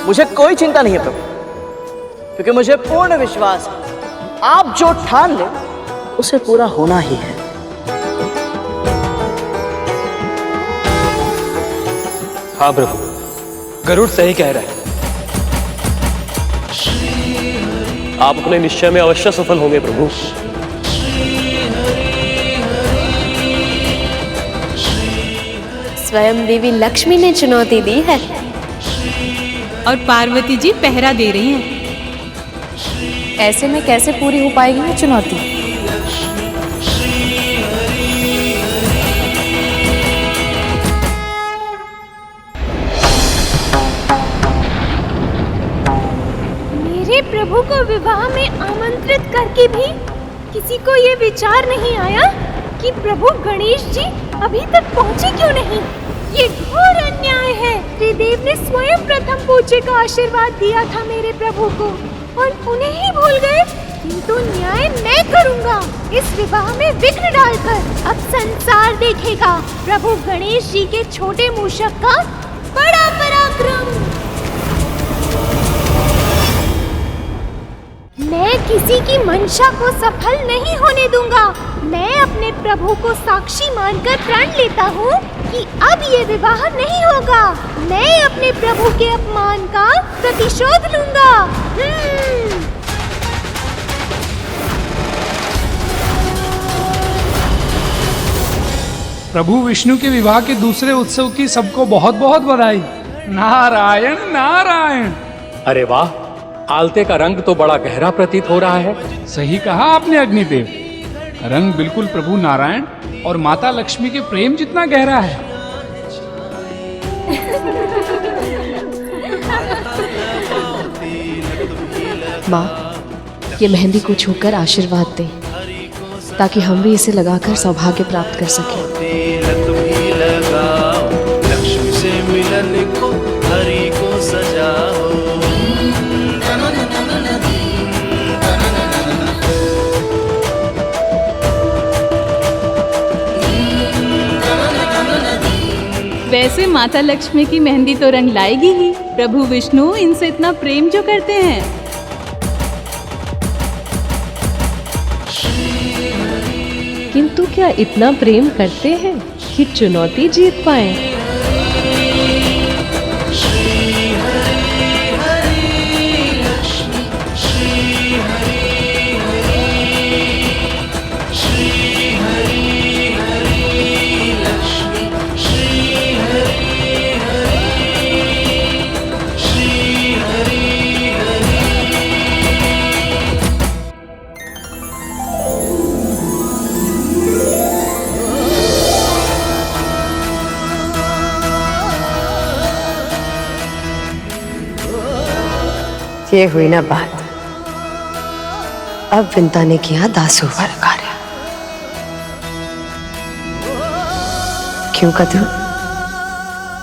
मुझे कोई चिंता नहीं है प्रभु, क्योंकि मुझे पूर्ण विश्वास है आप जो ठान ले उसे पूरा होना ही है। हाँ प्रभु, गरुड़ सही कह रहा है। आप अपने निश्चय में अवश्य सफल होंगे प्रभु। स्वयं देवी लक्ष्मी ने चुनौती दी है और पार्वती जी पहरा दे रही हैं। ऐसे में कैसे पूरी हो पाएगी ये चुनौती? मेरे प्रभु को विवाह में आमंत्रित करके भी किसी को ये विचार नहीं आया कि प्रभु गणेश जी अभी तक पहुंचे क्यों नहीं। ये घोर अन्याय है। त्रिदेव ने स्वयं प्रथम पूज्य का आशीर्वाद दिया था मेरे प्रभु को और उन्हें ही भूल गए। किंतु न्याय मैं करूंगा इस विवाह में विघ्न डालकर। अब संसार देखेगा प्रभु गणेश जी के छोटे मूषक का बड़ा पराक्रम। मैं किसी की मंशा को सफल नहीं होने दूंगा। मैं अपने प्रभु को साक्षी मानकर प्रण लेता हूँ कि अब ये विवाह नहीं होगा। मैं अपने प्रभु के अपमान का प्रतिशोध लूंगा। प्रभु विष्णु के विवाह के दूसरे उत्सव की सबको बहुत बहुत बधाई। नारायण नारायण। अरे वाह, आलते का रंग तो बड़ा गहरा प्रतीत हो रहा है। सही कहा आपने अग्निदेव, रंग बिल्कुल प्रभु नारायण और माता लक्ष्मी के प्रेम जितना गहरा है। माँ, ये मेहंदी को छूकर आशीर्वाद दें ताकि हम भी इसे लगाकर सौभाग्य प्राप्त कर सकें। लक्ष्मी से मिलन को हरि को सजाओ। वैसे माता लक्ष्मी की मेहंदी तो रंग लाएगी ही, प्रभु विष्णु इनसे इतना प्रेम जो करते हैं। किंतु क्या इतना प्रेम करते हैं कि चुनौती जीत पाए? ये हुई ना बात। अब विंता ने किया दासू वाला कार्य। क्यों कद्रू?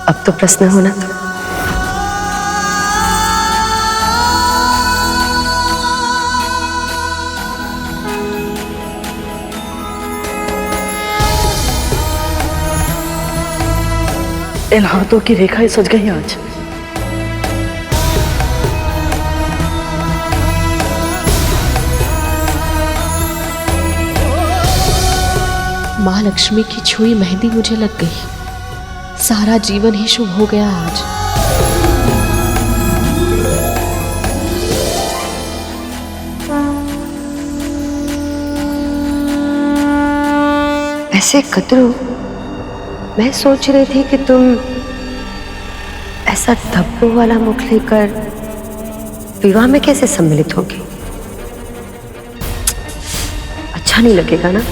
अब तो प्रश्न होना था। इन हाथों की रेखाएं सज गई आज। माँ लक्ष्मी की छुई मेहंदी मुझे लग गई। सारा जीवन ही शुभ हो गया आज। ऐसे कद्रू, मैं सोच रही थी कि तुम ऐसा धब्बों वाला मुख लेकर विवाह में कैसे सम्मिलित होगी। अच्छा नहीं लगेगा ना।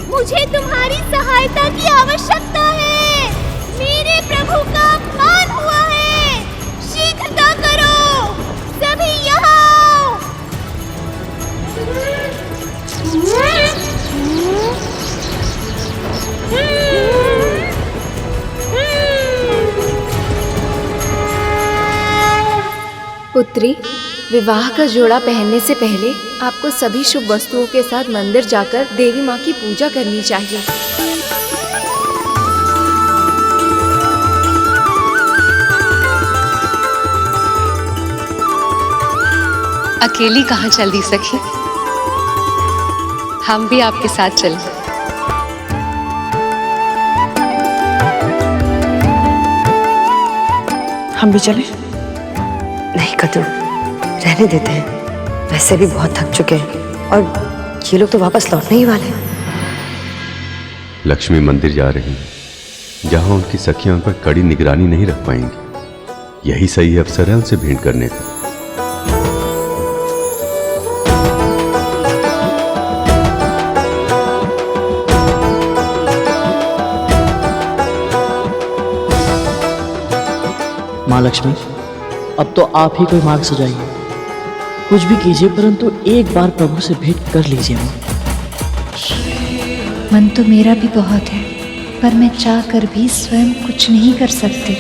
मुझे तुम्हारी सहायता की आवश्यकता है। मेरे प्रभु का अपमान हुआ है। शीघ्रता करो, सभी यहाँ आओ। पुत्री, विवाह का जोड़ा पहनने से पहले आपको सभी शुभ वस्तुओं के साथ मंदिर जाकर देवी माँ की पूजा करनी चाहिए। अकेली कहाँ चल दी सखी? हम भी आपके साथ चलें। हम भी चलें? नहीं कद्रू, रहने देते हैं। वैसे भी बहुत थक चुके हैं और ये लोग तो वापस लौटने ही वाले हैं। लक्ष्मी मंदिर जा रही है, जहां उनकी सखियां उन पर कड़ी निगरानी नहीं रख पाएंगी। यही सही अवसर है उनसे भेंट करने का। माँ लक्ष्मी, अब तो आप ही कोई मार्ग सजाइए। कुछ भी कीजिए, परंतु एक बार प्रभु से भेंट कर लीजिए। मन तो मेरा भी बहुत है, पर मैं चाह कर भी स्वयं कुछ नहीं कर सकती।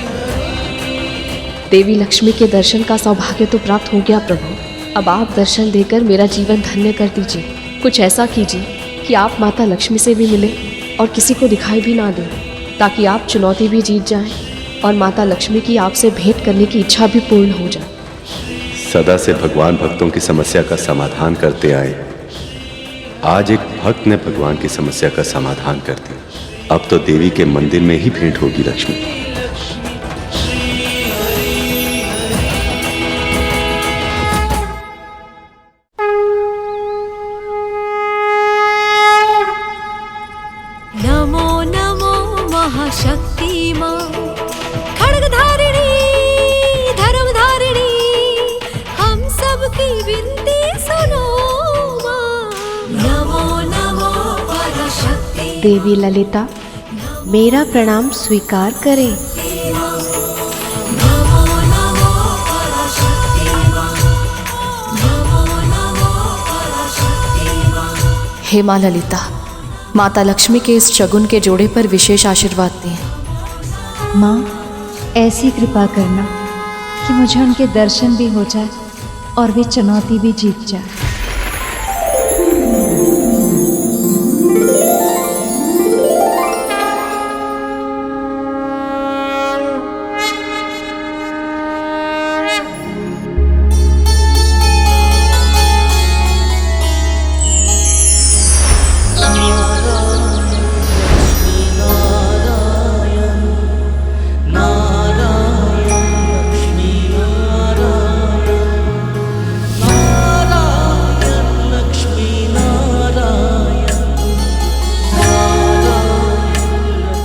देवी लक्ष्मी के दर्शन का सौभाग्य तो प्राप्त हो गया प्रभु। अब आप दर्शन देकर मेरा जीवन धन्य कर दीजिए। कुछ ऐसा कीजिए कि आप माता लक्ष्मी से भी मिले और किसी को दिखाई भी ना दें, ताकि आप चुनौती भी जीत जाएं और माता लक्ष्मी की आपसे भेंट करने की इच्छा भी पूर्ण हो जाए। सदा से भगवान भक्तों की समस्या का समाधान करते आए, आज एक भक्त ने भगवान की समस्या का समाधान कर दिया। अब तो देवी के मंदिर में ही भेंट होगी लक्ष्मी। नमो नमो महाशक्ति मां, खड्गधारिणी धर्मधारिणी, हम सबकी विनती सुनो मां। नमो नमो परशक्ति। देवी ललिता, मेरा प्रणाम स्वीकार करें। नमो नमो परशक्ति मां, नमो नमो परशक्ति मां। हे माँ ललिता, माता लक्ष्मी के इस शगुन के जोड़े पर विशेष आशीर्वाद दें। माँ, ऐसी कृपा करना कि मुझे उनके दर्शन भी हो जाए और वे चुनौती भी जीत जाए।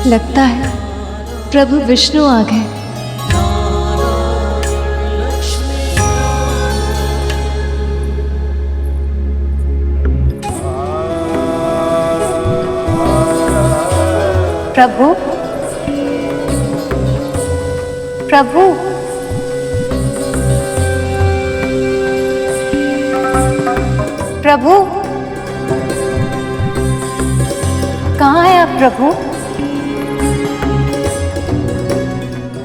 लगता है प्रभु विष्णु आ गए। प्रभु, प्रभु, प्रभु, कहाँ है आप प्रभु?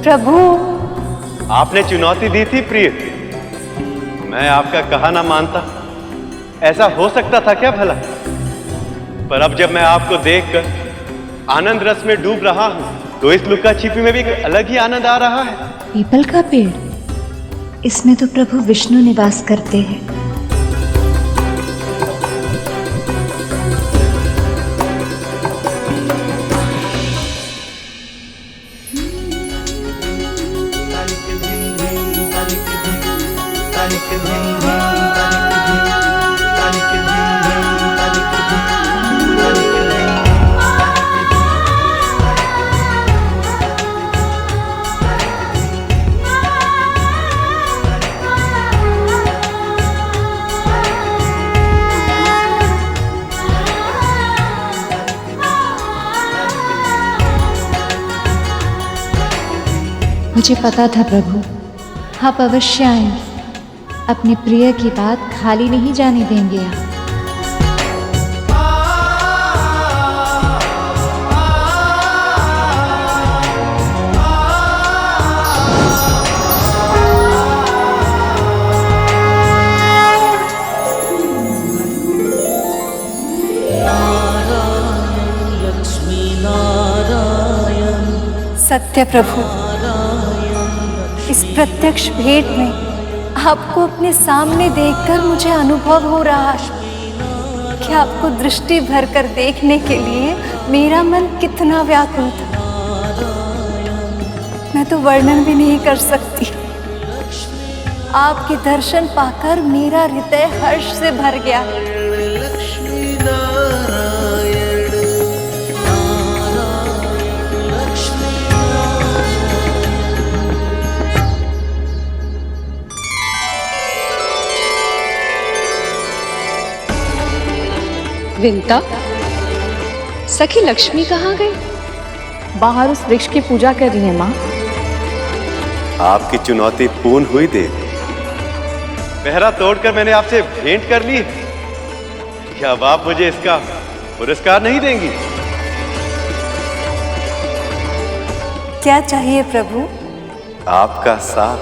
प्रभु, आपने चुनौती दी थी प्रिय, मैं आपका कहा ना मानता। ऐसा हो सकता था क्या भला? पर अब जब मैं आपको देखकर आनंद रस में डूब रहा हूं, तो इस लुका छिपी में भी एक अलग ही आनंद आ रहा है। पीपल का पेड़, इसमें तो प्रभु विष्णु निवास करते हैं। मुझे पता था प्रभु, आप अवश्य आएंगे। अपने प्रिय की बात खाली नहीं जाने देंगे आप। सत्य प्रभु, इस प्रत्यक्ष भेंट में आपको अपने सामने देखकर मुझे अनुभव हो रहा है कि आपको दृष्टि भर कर देखने के लिए मेरा मन कितना व्याकुल था। मैं तो वर्णन भी नहीं कर सकती। आपके दर्शन पाकर मेरा हृदय हर्ष से भर गया। विंता, सखी लक्ष्मी कहाँ गई? बाहर उस वृक्ष की पूजा कर रही है माँ। आपकी चुनौती पूर्ण हुई देवी। पहरा तोड़कर मैंने आपसे भेंट कर ली। क्या अब आप मुझे इसका पुरस्कार नहीं देंगी? क्या चाहिए प्रभु? आपका साथ।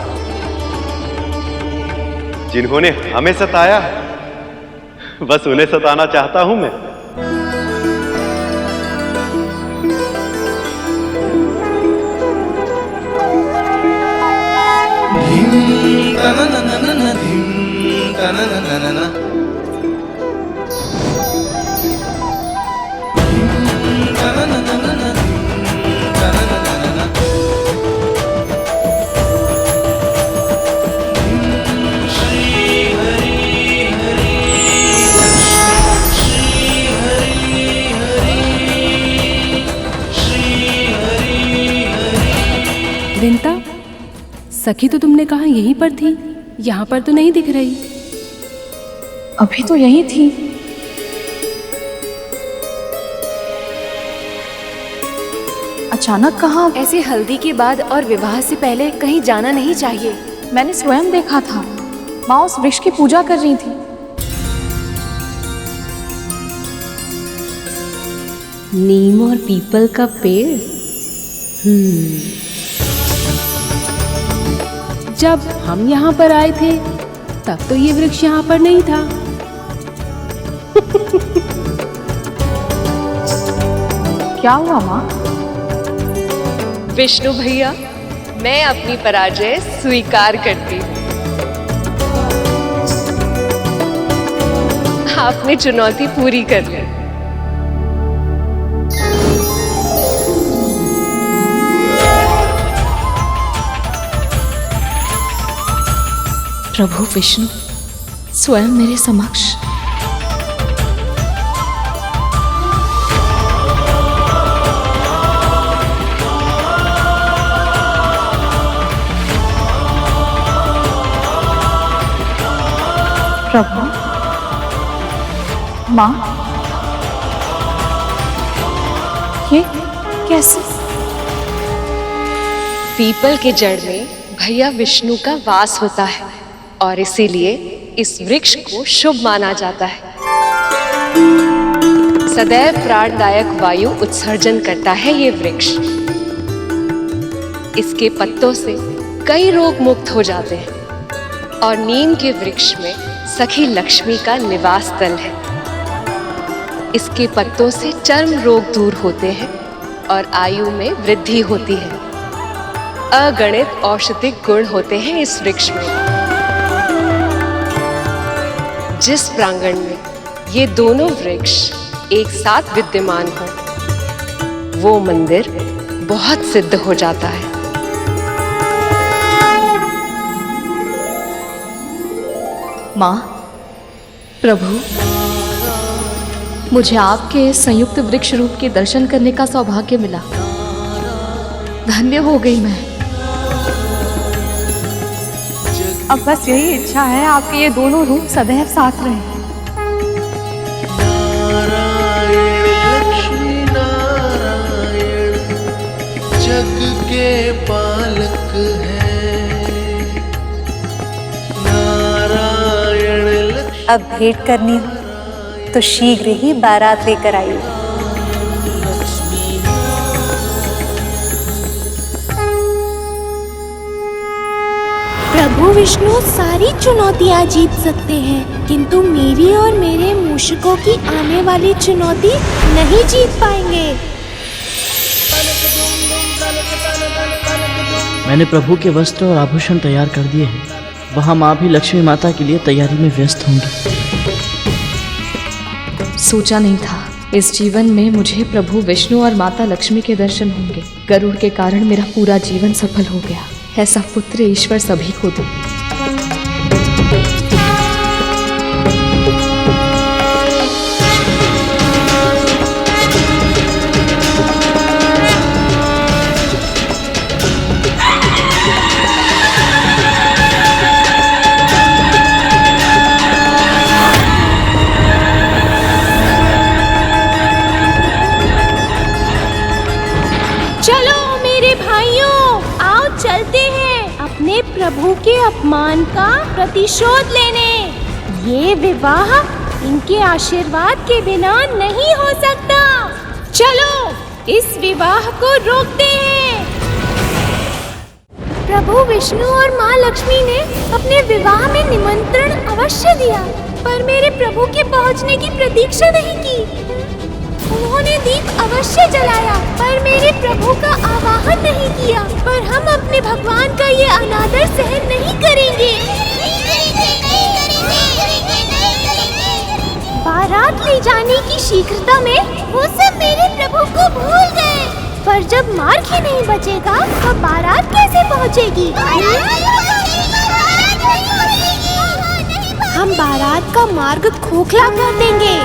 जिन्होंने हमें सताया, बस उन्हें सताना चाहता हूं मैं। विंता, सखी तो तुमने कहा यहीं पर थी, यहाँ पर तो नहीं दिख रही। अभी तो यही थी। अचानक कहाँ? ऐसे हल्दी के बाद और विवाह से पहले कहीं जाना नहीं चाहिए। मैंने स्वयं देखा था, माँ उस वृक्ष की पूजा कर रही थी। नीम और पीपल का पेड़। जब हम यहाँ पर आए थे तब तो ये वृक्ष यहाँ पर नहीं था। क्या हुआ माँ? विष्णु भैया, मैं अपनी पराजय स्वीकार करती हूँ। आपने चुनौती पूरी कर ली। प्रभु विष्णु स्वयं मेरे समक्ष। प्रभु, माँ, ये कैसे? पीपल के जड़ में भैया विष्णु का वास होता है और इसीलिए इस वृक्ष को शुभ माना जाता है। सदैव प्राणदायक वायु उत्सर्जन करता है ये वृक्ष। इसके पत्तों से कई रोग मुक्त हो जाते हैं और नीम के वृक्ष में सखी लक्ष्मी का निवास स्थल है। इसके पत्तों से चर्म रोग दूर होते हैं और आयु में वृद्धि होती है। अगणित औषधिक गुण होते हैं इस वृक्ष में। जिस प्रांगण में ये दोनों वृक्ष एक साथ विद्यमान हो, वो मंदिर बहुत सिद्ध हो जाता है। माँ, प्रभु, मुझे आपके संयुक्त वृक्ष रूप के दर्शन करने का सौभाग्य मिला। धन्य हो गई मैं। अब बस यही इच्छा है आपके ये दोनों रूप सदैव साथ रहें। लक्ष्मी नारायण जग के पालक हैं। नारायण अब भेंट करनी हो तो शीघ्र ही बारात लेकर आइए। प्रभु विष्णु सारी चुनौतियां जीत सकते हैं, किंतु मेरी और मेरे मूषकों की आने वाली चुनौती नहीं जीत पाएंगे। मैंने प्रभु के वस्त्र और आभूषण तैयार कर दिए हैं। वहाँ माँ भी लक्ष्मी माता के लिए तैयारी में व्यस्त होंगी। सोचा नहीं था इस जीवन में मुझे प्रभु विष्णु और माता लक्ष्मी के दर्शन होंगे। गरुड़ के कारण मेरा पूरा जीवन सफल हो गया। ऐसा पुत्र ईश्वर सभी को दे। प्रभु के अपमान का प्रतिशोध लेने। ये विवाह इनके आशीर्वाद के बिना नहीं हो सकता। चलो इस विवाह को रोकते हैं। प्रभु विष्णु और माँ लक्ष्मी ने अपने विवाह में निमंत्रण अवश्य दिया, पर मेरे प्रभु के पहुँचने की प्रतीक्षा नहीं की। उन्होंने ने दीप अवश्य जलाया, पर मेरे प्रभु का आवाहन नहीं किया। पर हम अपने भगवान का ये अनादर सहन नहीं करेंगे। बारात ले जाने की शीघ्रता में वो सब मेरे प्रभु को भूल गए। पर जब मार्ग ही नहीं बचेगा तो बारात कैसे पहुंचेगी? हम बारात का मार्ग खोखला कर देंगे।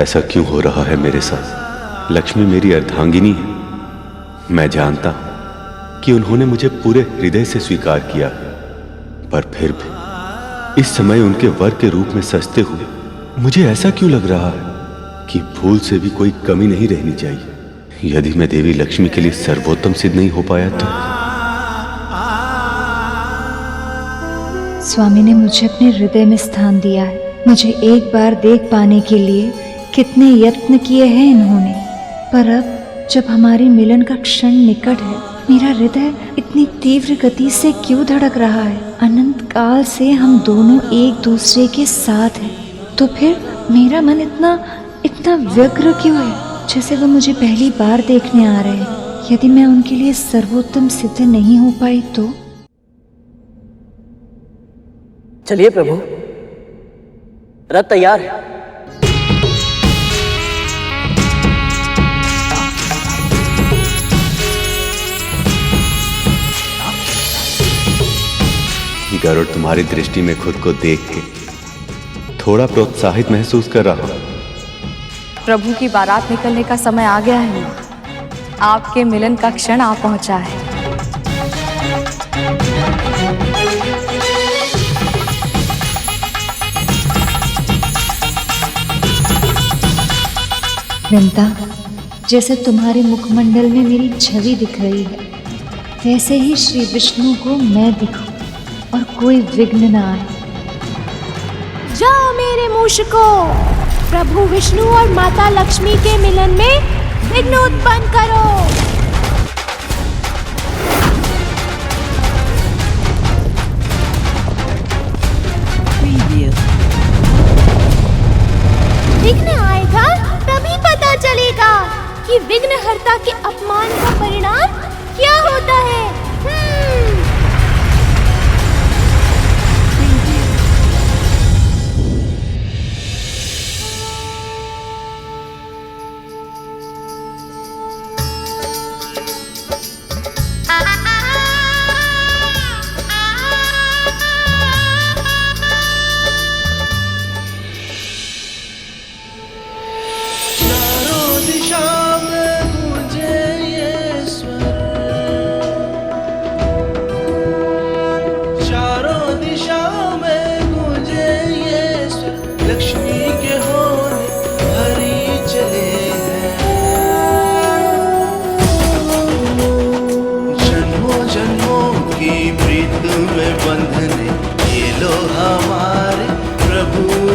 ऐसा क्यों हो रहा है मेरे साथ? लक्ष्मी मेरी अर्धांगिनी है। मैं जानता हूं कि उन्होंने मुझे पूरे हृदय से स्वीकार किया, पर फिर भी इस समय उनके वर के रूप में सजते हुए मुझे ऐसा क्यों लग रहा है कि भूल से भी कोई कमी नहीं रहनी चाहिए। यदि मैं देवी लक्ष्मी के लिए सर्वोत्तम सिद्ध नहीं हो पाया तो? स्वामी ने मुझे अपने हृदय में स्थान दिया है। मुझे एक बार देख पाने के लिए कितने यत्न किए हैं इन्होंने, पर अब जब हमारे मिलन का क्षण निकट है, मेरा हृदय इतनी तीव्र गति से क्यों धड़क रहा है? अनंत काल से हम दोनों एक दूसरे के साथ हैं, तो फिर मेरा मन इतना व्यग्र क्यों है, जैसे वो मुझे पहली बार देखने आ रहे हैं। यदि मैं उनके लिए सर्वोत्तम सिद्ध नहीं हो पाई तो? चलिए प्रभु, रथ तैयार है। गरुड़ तुम्हारी दृष्टि में खुद को देख के थोड़ा प्रोत्साहित महसूस कर रहा हूं। प्रभु की बारात निकलने का समय आ गया है। आपके मिलन का क्षण आ पहुंचा है। वृंदा, जैसे तुम्हारे मुखमंडल में मेरी छवि दिख रही है, वैसे ही श्री विष्णु को मैं दिखूं और कोई विघ्न न आए। जाओ मेरे मूषको, प्रभु विष्णु और माता लक्ष्मी के मिलन में विघ्न उत्पन्न करो। विघ्न आएगा तभी पता चलेगा कि विघ्नहर्ता के अपमान का परिणाम क्या होता है।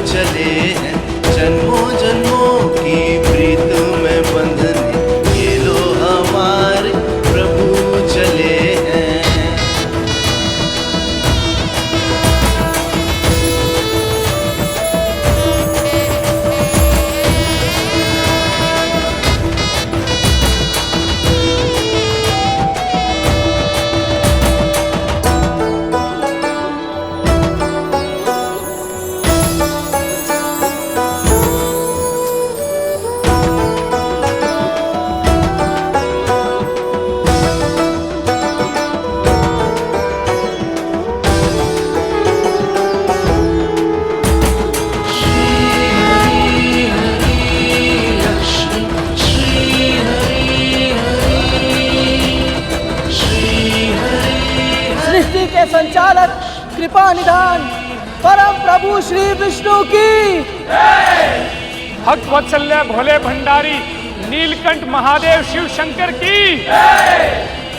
चले हैं जन्मों जन्मों की प्रीत में बंधन। सृष्टि के संचालक कृपा निधान परम प्रभु श्री विष्णु की, भक्त वत्सल्य भोले भंडारी नीलकंठ महादेव शिव शंकर की,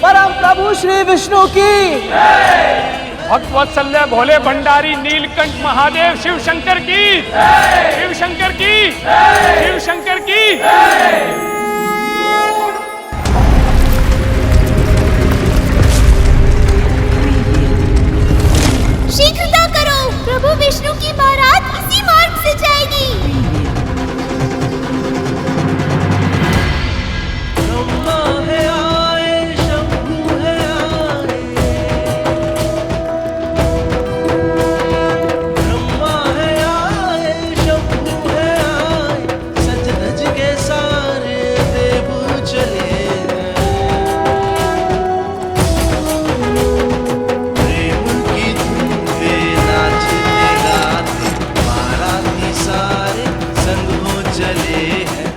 परम प्रभु श्री विष्णु की, भक्त वत्सल्य भोले भंडारी नीलकंठ महादेव शिव शंकर की, शिव शंकर की, शिव शंकर की। शीघ्रता करो, प्रभु विष्णु की बारात इसी मार्ग से जाएगी।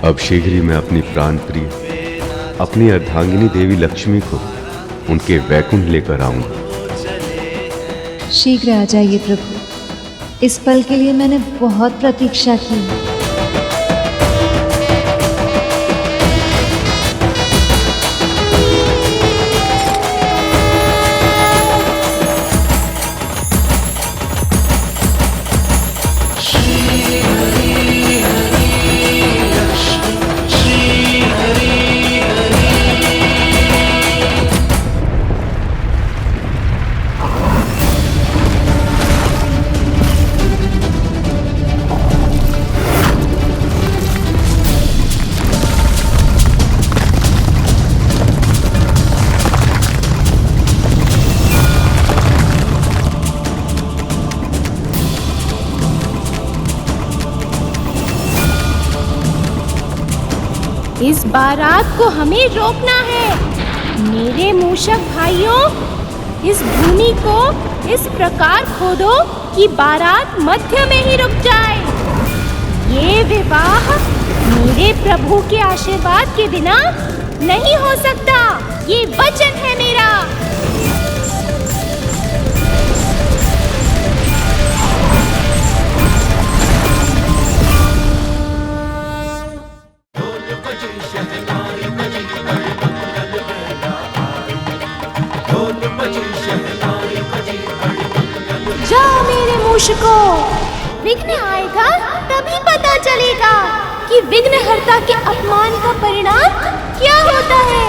अब शीघ्र ही मैं अपनी प्राण प्रिय अपनी अर्धांगिनी देवी लक्ष्मी को उनके वैकुंठ लेकर आऊंगा। शीघ्र आ जाइए प्रभु, इस पल के लिए मैंने बहुत प्रतीक्षा की। इस बारात को हमें रोकना है। मेरे मूषक भाइयों, इस भूमि को इस प्रकार खोदो कि बारात मध्य में ही रुक जाए। ये विवाह मेरे प्रभु के आशीर्वाद के बिना नहीं हो सकता, ये वचन है मेरा। जाओ मेरे मूषको, विघ्न आएगा तभी पता चलेगा कि विघ्नहर्ता के अपमान का परिणाम क्या होता है।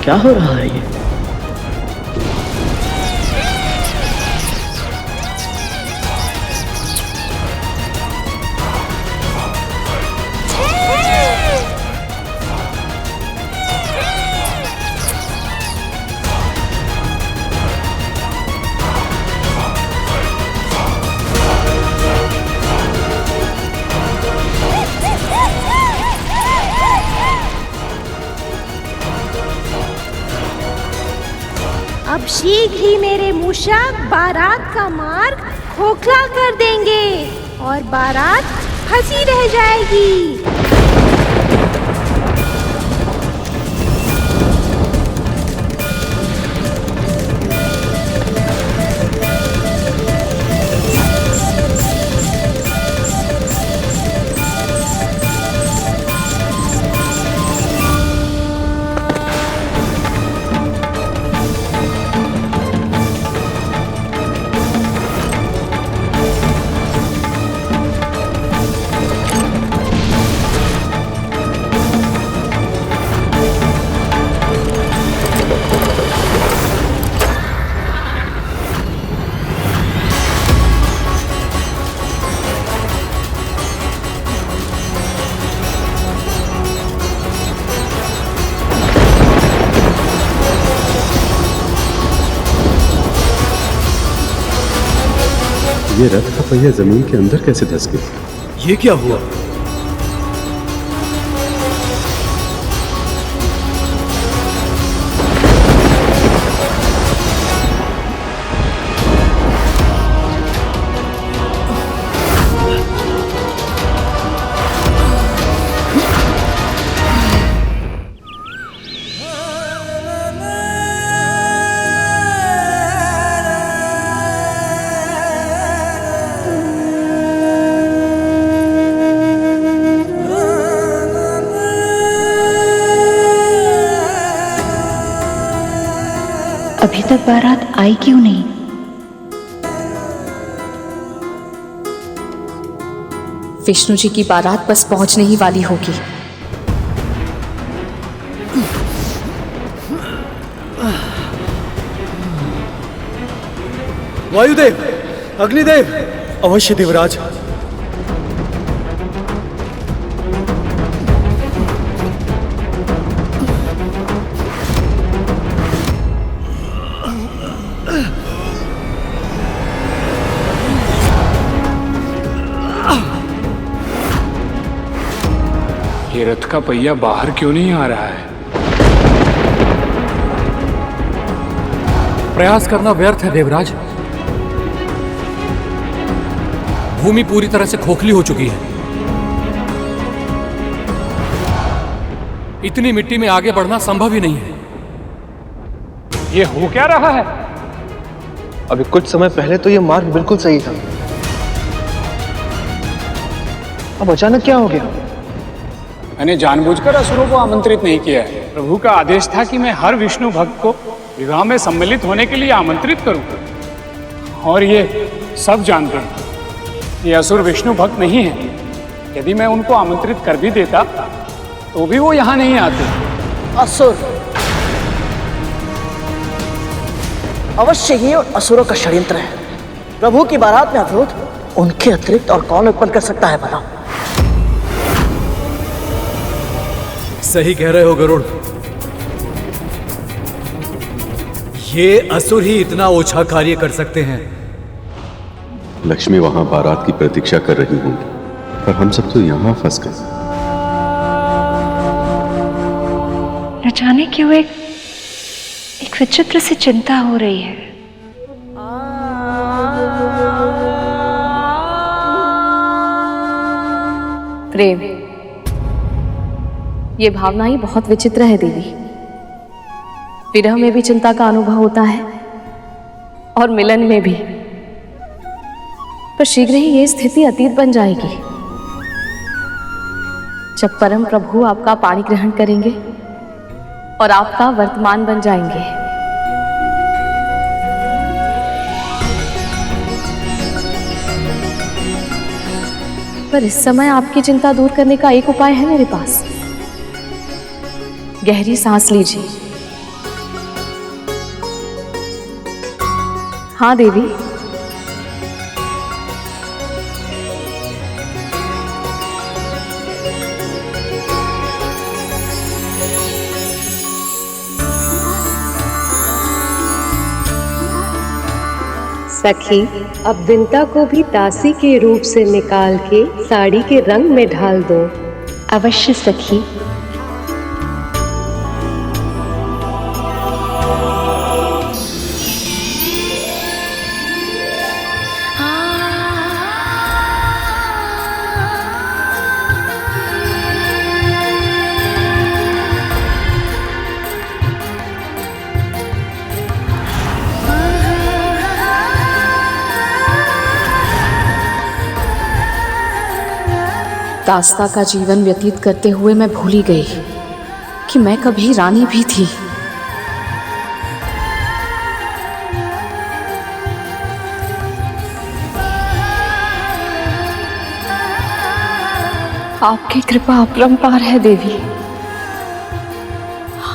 क्या हो रहा है ये? अब शीघ्र ही मेरे मूषक बारात का मार्ग खोखला कर देंगे और बारात फंसी रह जाएगी। ये रथ का पहिया जमीन के अंदर कैसे धंस गया? ये क्या हुआ? अभी तक बारात आई क्यों नहीं? विष्णु जी की बारात बस पहुंचने ही वाली होगी। वायुदेव, अग्निदेव, अवश्य देवराज। ये रथ का पहिया बाहर क्यों नहीं आ रहा है? प्रयास करना व्यर्थ है देवराज। भूमि पूरी तरह से खोखली हो चुकी है। इतनी मिट्टी में आगे बढ़ना संभव ही नहीं है। ये हो क्या रहा है? अभी कुछ समय पहले तो ये मार्ग बिल्कुल सही था, अब अचानक क्या हो गया? मैंने जानबूझकर असुरों को आमंत्रित नहीं किया है। प्रभु का आदेश था कि मैं हर विष्णु भक्त को विवाह में सम्मिलित होने के लिए आमंत्रित करूं। और ये सब जानते हैं ये असुर विष्णु भक्त नहीं है। यदि मैं उनको आमंत्रित कर भी देता तो भी वो यहाँ नहीं आते। असुर अवश्य ही उन असुरों का षड्यंत्र है। प्रभु की बारात में अवरोध उनके अतिरिक्त और कौन उत्पन्न कर सकता है बताओ? सही कह रहे हो गरुड़। ये असुर ही इतना ओछा कार्य कर सकते हैं। लक्ष्मी वहां बारात की प्रतीक्षा कर रही होंगी, पर हम सब तो यहां फंस गए। न जाने क्यों एक विचित्र सी चिंता हो रही है। प्रेम, ये भावना ही बहुत विचित्र है देवी। विरह में भी चिंता का अनुभव होता है और मिलन में भी, पर शीघ्र ही ये स्थिति अतीत बन जाएगी जब परम प्रभु आपका पाणी ग्रहण करेंगे और आपका वर्तमान बन जाएंगे। पर इस समय आपकी चिंता दूर करने का एक उपाय है मेरे पास। गहरी सांस लीजिए। हाँ देवी, सखी, अब विंता को भी दासी के रूप से निकाल के साड़ी के रंग में ढाल दो। अवश्य सखी। दास्ता का जीवन व्यतीत करते हुए मैं भूल ही गई कि मैं कभी रानी भी थी। आपकी कृपा अपरंपार है देवी,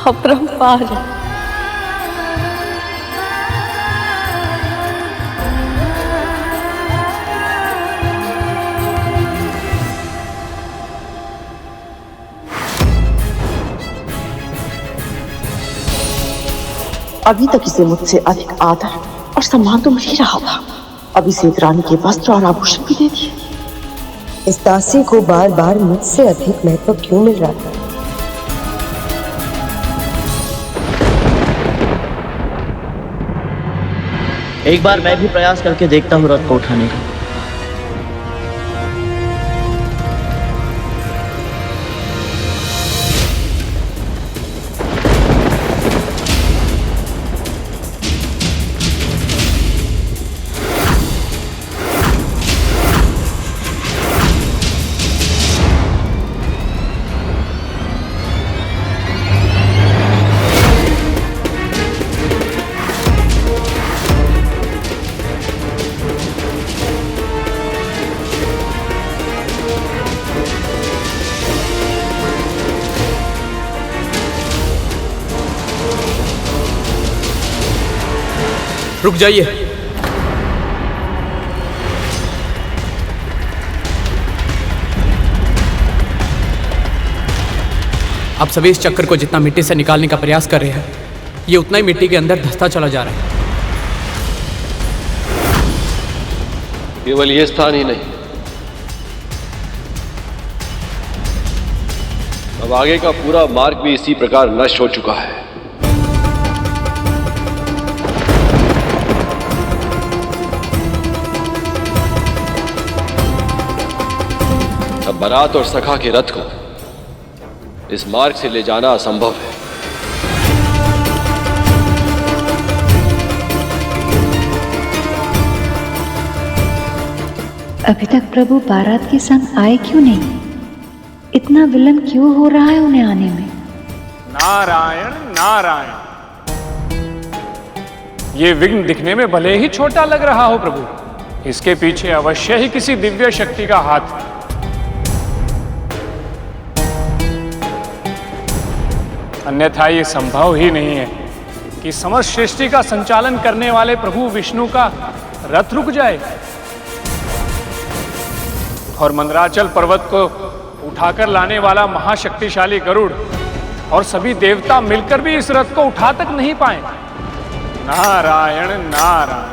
अपरंपार है। अभी तक इसे मुझसे अधिक आदर और सम्मान तो मिल ही रहा था। अब इसे एक रानी के वस्त्र और आभूषण भी दे दिए। इस दासी को बार बार मुझसे अधिक महत्व क्यों मिल रहा था? एक बार मैं भी प्रयास करके देखता हूँ रथ को उठाने का। रुक जाइए। आप सभी इस चक्कर को जितना मिट्टी से निकालने का प्रयास कर रहे हैं, ये उतना ही मिट्टी के अंदर धंसता चला जा रहा है। केवल ये स्थान ही नहीं, अब आगे का पूरा मार्ग भी इसी प्रकार नष्ट हो चुका है। अब बारात और सखा के रथ को इस मार्ग से ले जाना असंभव है। अभी तक प्रभु बारात के संग आए क्यों नहीं? इतना विलंब क्यों हो रहा है उन्हें आने में? नारायण नारायण। ये विघ्न दिखने में भले ही छोटा लग रहा हो प्रभु, इसके पीछे अवश्य ही किसी दिव्य शक्ति का हाथ है। अन्यथा ये संभव ही नहीं है कि समस्त सृष्टि का संचालन करने वाले प्रभु विष्णु का रथ रुक जाए और मंदराचल पर्वत को उठाकर लाने वाला महाशक्तिशाली गरुड़ और सभी देवता मिलकर भी इस रथ को उठा तक नहीं पाए। नारायण नारायण।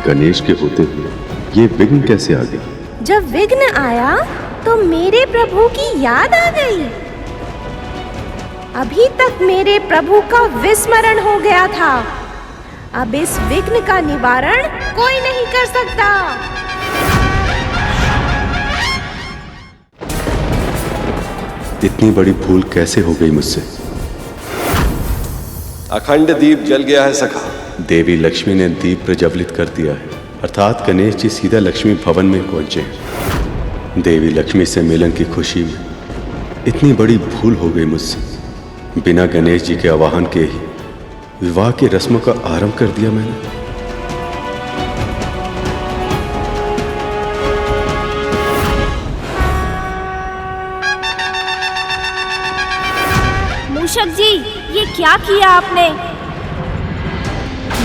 गणेश के होते हुए ये विघ्न कैसे आ गया? जब विघ्न आया तो मेरे प्रभु की याद आ गई। अभी तक मेरे प्रभु का विस्मरण हो गया था। अब इस विघ्न का निवारण कोई नहीं कर सकता। इतनी बड़ी भूल कैसे हो गई मुझसे? अखंड दीप जल गया है सखा। देवी लक्ष्मी ने दीप प्रज्वलित कर दिया है, अर्थात गणेश जी सीधा लक्ष्मी भवन में पहुंचे हैं। देवी लक्ष्मी से मिलन की खुशी में इतनी बड़ी भूल हो गई मुझसे। बिना गणेश जी के आवाहन के ही विवाह की रस्मों का आरंभ कर दिया मैंने। मूषक जी, ये क्या किया आपने?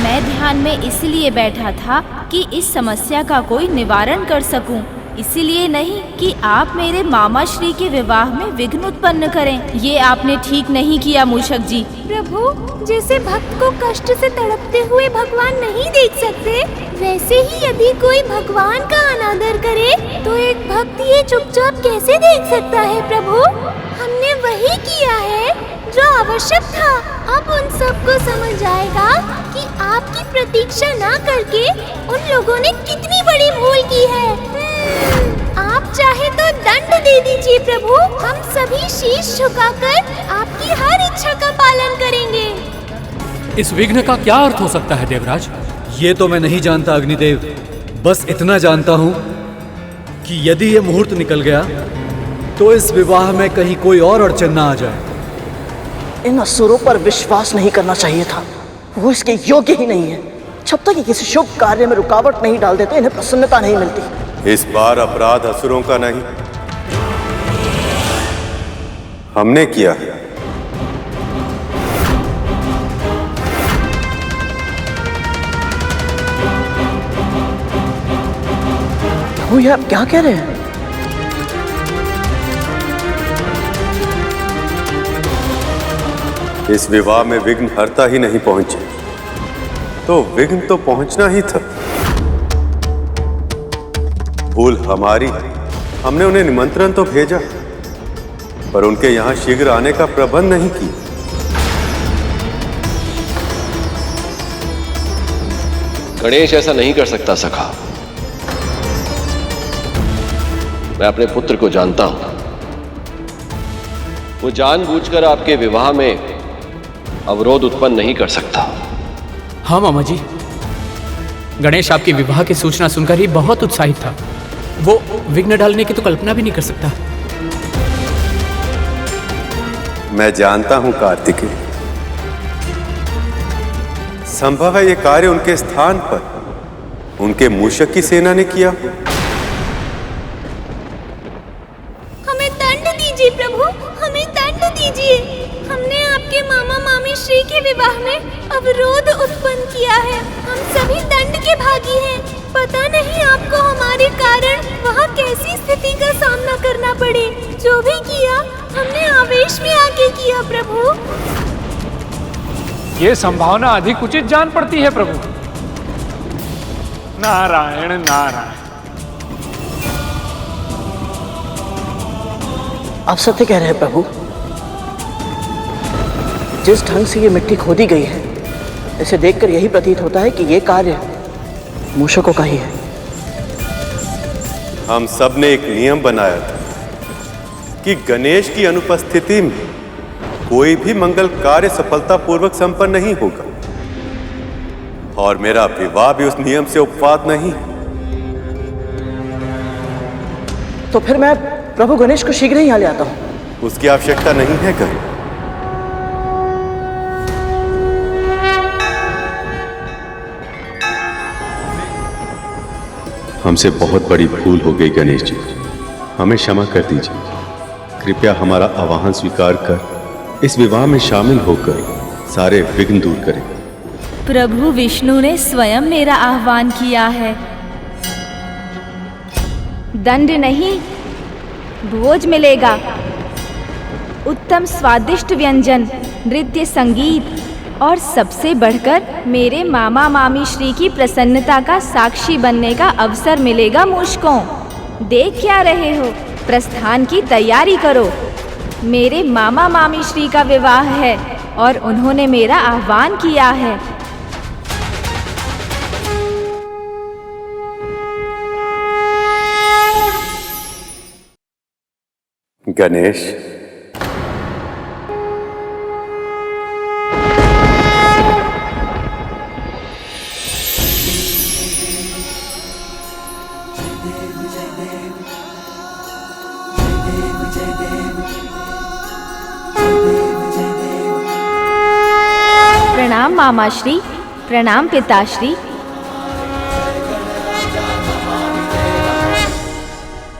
मैं ध्यान में इसलिए बैठा था कि इस समस्या का कोई निवारण कर सकूं, इसीलिए नहीं कि आप मेरे मामा श्री के विवाह में विघ्न उत्पन्न करें। ये आपने ठीक नहीं किया मूषक जी। प्रभु, जैसे भक्त को कष्ट से तड़पते हुए भगवान नहीं देख सकते, वैसे ही यदि कोई भगवान का अनादर करे तो एक भक्त ये चुपचाप कैसे देख सकता है? प्रभु, हमने वही किया है जो आवश्यक था। अब उन सबको समझ आएगा कि आपकी प्रतीक्षा ना करके उन लोगों ने कितनी बड़ी भूल की है। आप चाहे तो दंड दे दीजिए प्रभु, हम सभी शीश झुकाकर आपकी हर इच्छा का पालन करेंगे। इस विघ्न का क्या अर्थ हो सकता है देवराज? ये तो मैं नहीं जानता अग्निदेव, बस इतना जानता हूँ कि यदि ये मुहूर्त निकल गया तो इस विवाह में कहीं कोई और अड़चन ना आ जाए। इन असुरों पर विश्वास नहीं करना चाहिए था, वो इसके योग्य ही नहीं है। जब तक ये किसी शुभ कार्य में रुकावट नहीं डाल देते इन्हें प्रसन्नता नहीं मिलती। इस बार अपराध असुरों का नहीं, हमने किया है। वो ये आप क्या कह रहे हैं? इस विवाह में विघ्न हर्ता ही नहीं पहुंचे तो विघ्न तो पहुंचना ही था। भूल हमारी, हमने उन्हें निमंत्रण तो भेजा पर उनके यहां शीघ्र आने का प्रबंध नहीं किया। गणेश ऐसा नहीं कर सकता सखा। मैं अपने पुत्र को जानता हूं, वो जानबूझकर आपके विवाह में अवरोध उत्पन्न नहीं कर सकता। हाँ मामा जी, गणेश आपके विवाह की सूचना सुनकर ही बहुत उत्साहित था। वो विघ्न डालने की तो कल्पना भी नहीं कर सकता। मैं जानता हूं कार्तिकेय, संभव है ये कार्य उनके स्थान पर उनके मूषक की सेना ने किया। हमें दंड दीजिए प्रभु, हमें दंड दीजिए। हमने आपकी आपके मामा मामी श्री के विवाह में अवरोध उत्पन्न किया है। हम सभी दंड के भागी हैं। पता नहीं आपको हमारे कारण वहाँ कैसी स्थिति का सामना करना पड़े। जो भी किया हमने आवेश में आके किया प्रभु। ये संभावना अधिक उचित जान पड़ती है प्रभु। नारायण नारायण। आप सत्य कह रहे हैं प्रभु। जिस ढंग से ये मिट्टी खोदी गई है, इसे देखकर यही प्रतीत होता है कि ये कार्य मूषकों का ही है। हम सब ने एक नियम बनाया था कि गणेश की अनुपस्थिति में कोई भी मंगल कार्य सफलतापूर्वक संपन्न नहीं होगा, और मेरा विवाह भी उस नियम से उपवाद नहीं। तो फिर मैं प्रभु गणेश को शीघ्र ही यहाँ ले आता हूँ। उसकी आवश्यकता नहीं है गणेश। हमसे बहुत बड़ी भूल हो गई गणेश जी, हमें क्षमा कर दीजिए। कृपया हमारा आवाहन स्वीकार कर इस विवाह में शामिल होकर सारे विघ्न दूर करें। प्रभु विष्णु ने स्वयं मेरा आह्वान किया है। दंड नहीं, भोज मिलेगा। उत्तम स्वादिष्ट व्यंजन, नृत्य, संगीत और सबसे बढ़कर मेरे मामा मामी श्री की प्रसन्नता का साक्षी बनने का अवसर मिलेगा। मूषकों, देख क्या रहे हो? प्रस्थान की तैयारी करो। मेरे मामा मामी श्री का विवाह है और उन्होंने मेरा आह्वान किया है। गणेश, प्रणाम मामाश्री, प्रणाम पिताश्री।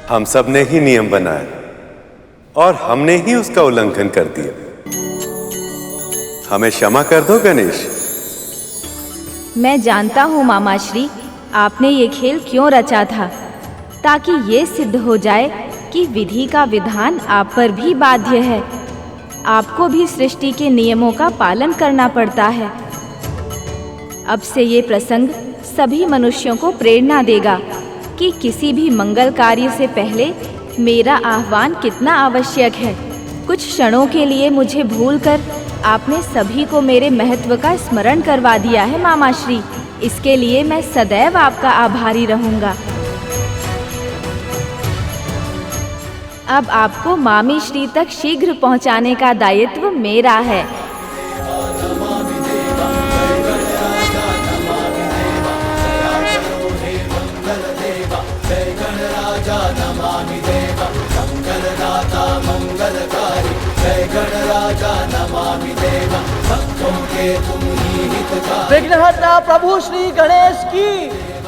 हम सब ने ही नियम बनाया और हमने ही उसका उल्लंघन कर दिया। हमें क्षमा कर दो गणेश। मैं जानता हूँ मामाश्री, आपने ये खेल क्यों रचा था, ताकि ये सिद्ध हो जाए कि विधि का विधान आप पर भी बाध्य है। आपको भी सृष्टि के नियमों का पालन करना पड़ता है। अब से ये प्रसंग सभी मनुष्यों को प्रेरणा देगा कि किसी भी मंगल कार्य से पहले मेरा आह्वान कितना आवश्यक है। कुछ क्षणों के लिए मुझे भूलकर आपने सभी को मेरे महत्व का स्मरण करवा दिया है मामाश्री। इसके लिए मैं सदैव आपका आभारी रहूंगा। अब आपको मामी श्री तक शीघ्र पहुंचाने का दायित्व मेरा है। विघ्नहर्ता प्रभु श्री गणेश की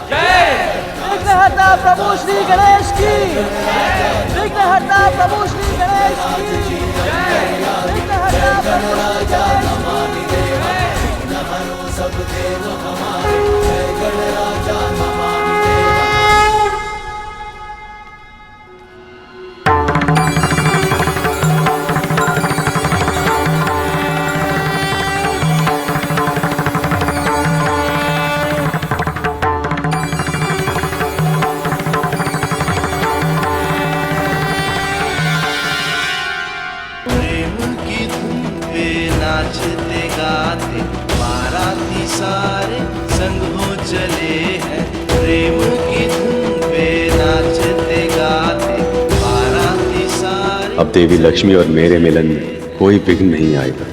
जय। विघ्नहर्ता प्रभु श्री गणेश की जय। विघ्नहर्ता प्रभु श्री गणेश की जय। विघ्नहर्ता प्रभु श्री गणेश की जय। विघ्नहरो सब देव हमारे, जय गणराजा नमामि देवा। नाचते गाते बाराती सारे संग हो चले हैं। प्रेम की धुन पे नाचते गाते बाराती सारे। अब देवी लक्ष्मी और मेरे मिलन में कोई विघ्न नहीं आएगा।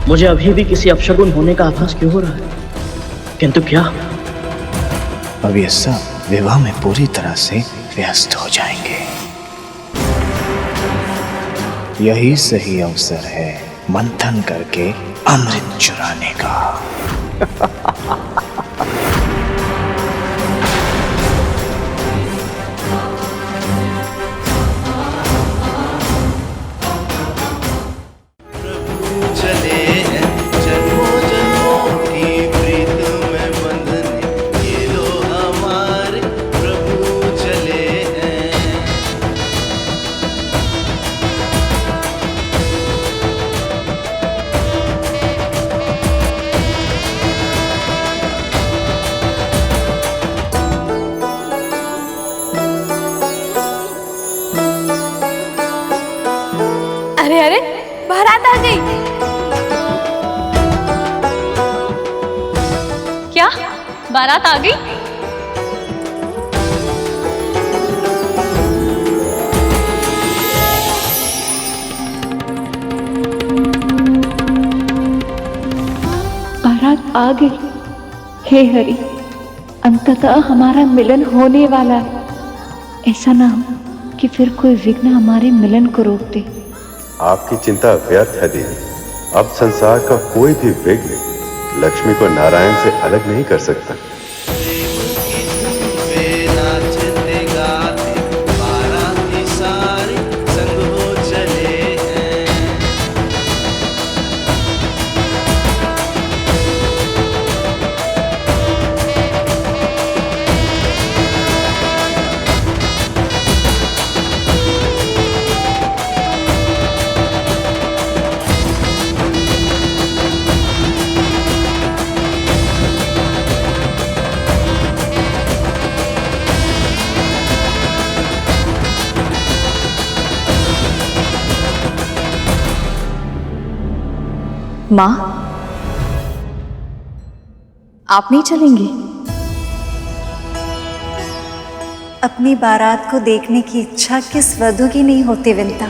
मुझे अभी भी किसी अपशगुन होने का आभास क्यों हो रहा है? किंतु क्या? अब ये सब विवाह में पूरी तरह से व्यस्त हो जाएंगे। यही सही अवसर है मंथन करके अमृत चुराने का। अरे अरे, बारात आ गई। क्या बारात आ गई? बारात आ गई। हे हरि, अंततः हमारा मिलन होने वाला है। ऐसा ना हो कि फिर कोई विघ्न हमारे मिलन को रोक दे। आपकी चिंता व्यर्थ है देवी। अब संसार का कोई भी विघ्न लक्ष्मी को नारायण से अलग नहीं कर सकता। माँ, आप नहीं चलेंगी? अपनी बारात को देखने की इच्छा किस वधू की नहीं होती विंता,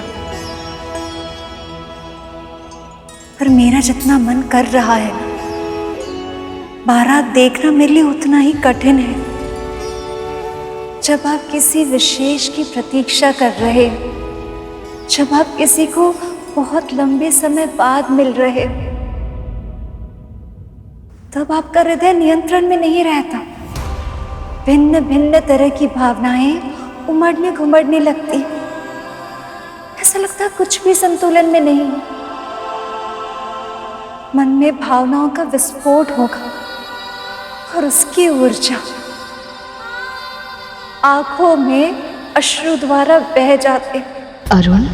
पर मेरा जितना मन कर रहा है बारात देखना मेरे लिए उतना ही कठिन है। जब आप किसी विशेष की प्रतीक्षा कर रहे हो, जब आप किसी को बहुत लंबे समय बाद मिल रहे हो, तब आपका हृदय नियंत्रण में नहीं रहता। भिन्न भिन्न तरह की भावनाएं उमड़ने घुमड़ने लगती। ऐसा लगता कुछ भी संतुलन में नहीं है। मन में भावनाओं का विस्फोट होगा और उसकी ऊर्जा आंखों में अश्रु द्वारा बह जाते। अरुण,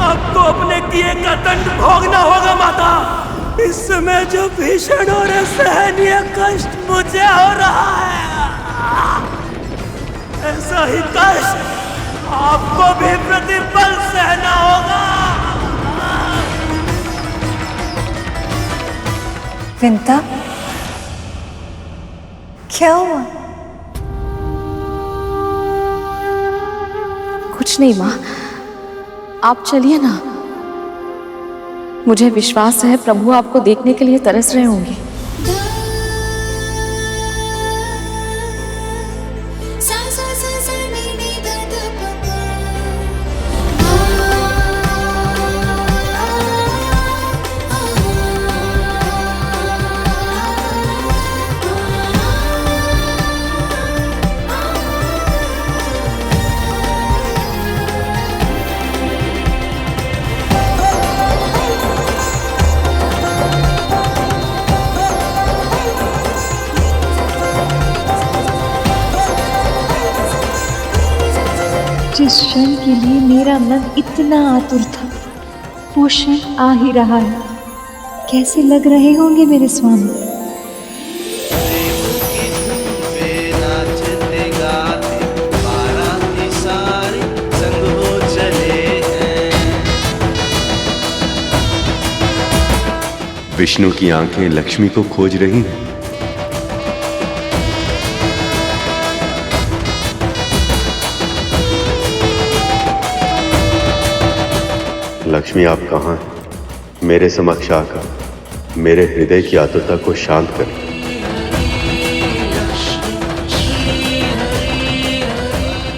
आपको अपने किए का दंड भोगना होगा माता। इस समय जो भीषण और असहनीय कष्ट मुझे हो रहा है, ऐसा ही कष्ट आपको भी प्रतिपल सहना होगा। विंता, क्या हुआ? कुछ नहीं माँ, आप चलिए ना। मुझे विश्वास है प्रभु आपको देखने के लिए तरस रहे होंगे। जिस क्षण के लिए मेरा मन इतना आतुर था, वो क्षण आ ही रहा है। कैसे लग रहे होंगे मेरे स्वामी? विष्णु की आंखें लक्ष्मी को खोज रही हैं। लक्ष्मी, आप कहाँ हैं? मेरे समक्ष आकर मेरे हृदय की आतुरता को शांत करें।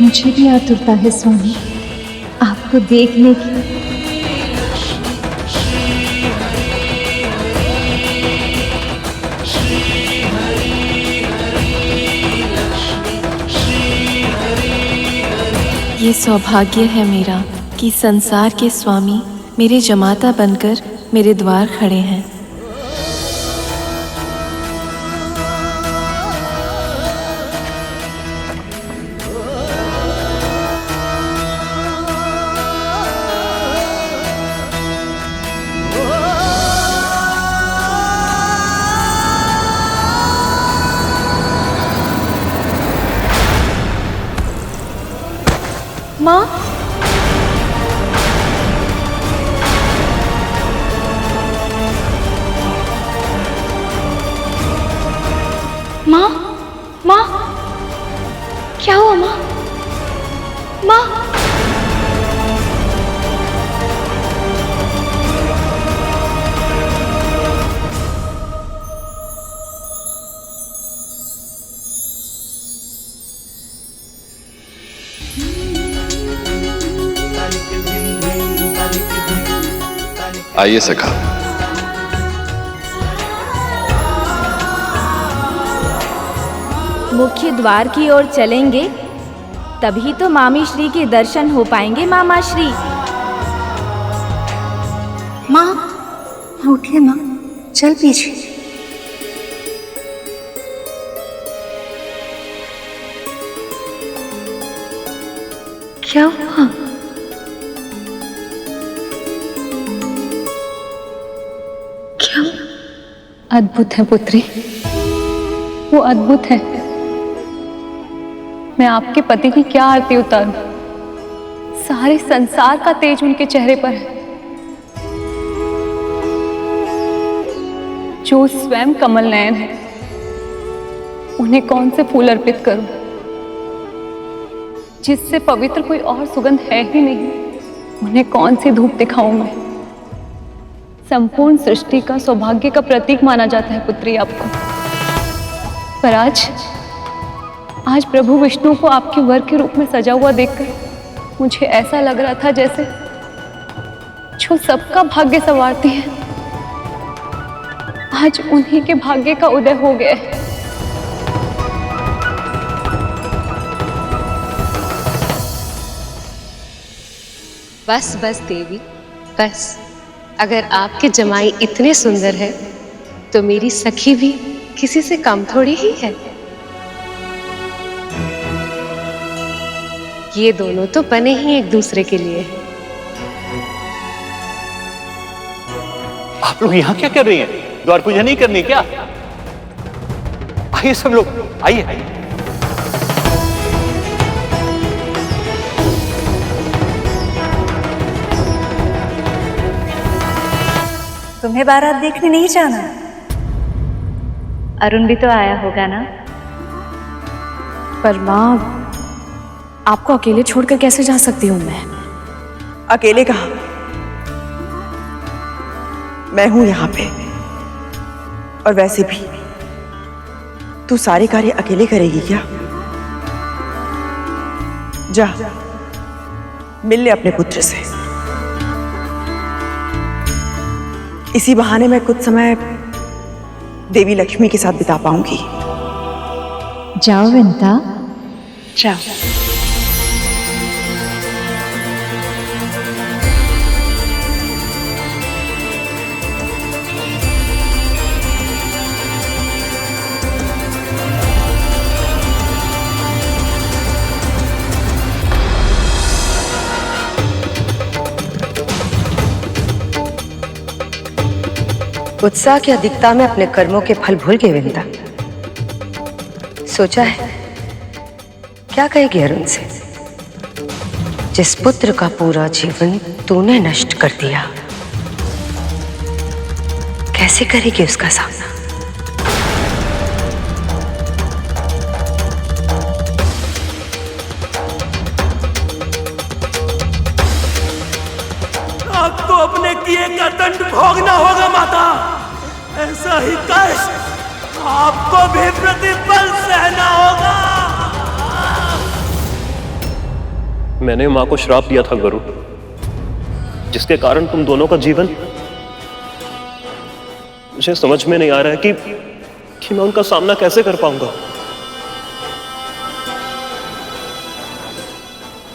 मुझे भी आतुरता है स्वामी आपको देखने की। ये सौभाग्य है मेरा कि संसार के स्वामी मेरे जमाता बनकर मेरे द्वार खड़े हैं। माँ, माँ, माँ, क्या हुआ माँ? माँ, आइए सखा। मुख्य द्वार की ओर चलेंगे तभी तो मामी श्री के दर्शन हो पाएंगे। मामा श्री, माँ उठिए माँ, चल पीछे। क्या हुआ? क्या? अद्भुत है पुत्री, वो अद्भुत है। मैं आपके पति की क्या आरती उतारूं? सारे संसार का तेज उनके चेहरे पर है। जो स्वयं कमल नयन है, उन्हें कौन से फूल अर्पित करूं? जिससे पवित्र कोई और सुगंध है ही नहीं, उन्हें कौन सी धूप दिखाऊं मैं? संपूर्ण सृष्टि का सौभाग्य का प्रतीक माना जाता है पुत्री आपको, पर आज प्रभु विष्णु को आपके वर के रूप में सजा हुआ देखकर मुझे ऐसा लग रहा था जैसे जो सबका भाग्य संवारती है, आज उन्हीं के भाग्य का उदय हो गया है। बस बस देवी, बस। अगर आपके जमाई इतने सुंदर है तो मेरी सखी भी किसी से कम थोड़ी ही है। ये दोनों तो बने ही एक दूसरे के लिए हैं। आप लोग यहाँ क्या कर रही हैं? द्वार पूजा नहीं करनी क्या? आइए सब लोग, आइए। तुम्हें बारात देखने नहीं जाना? अरुण भी तो आया होगा ना? पर माँ, आपको अकेले छोड़कर कैसे जा सकती हूँ मैं? अकेले कहाँ? मैं हूं यहाँ पे। और वैसे भी तू सारे कार्य अकेले करेगी क्या? जा, मिल ले अपने पुत्र से। इसी बहाने मैं कुछ समय देवी लक्ष्मी के साथ बिता पाऊंगी। जाओ विंता, जाओ। उत्साह की अधिकता में अपने कर्मों के फल भूल गए विंता। सोचा है क्या कहेगी अरुण से? जिस पुत्र का पूरा जीवन तूने नष्ट कर दिया, कैसे करेगी उसका सामना? आपको अपने किए का दंड भोगना होगा माता। वैसा ही कष्ट आपको भी प्रतिपल सहना होगा। मैंने माँ को श्राप दिया था गुरु, जिसके कारण तुम दोनों का जीवन, मुझे समझ में नहीं आ रहा है कि मैं उनका सामना कैसे कर पाऊंगा।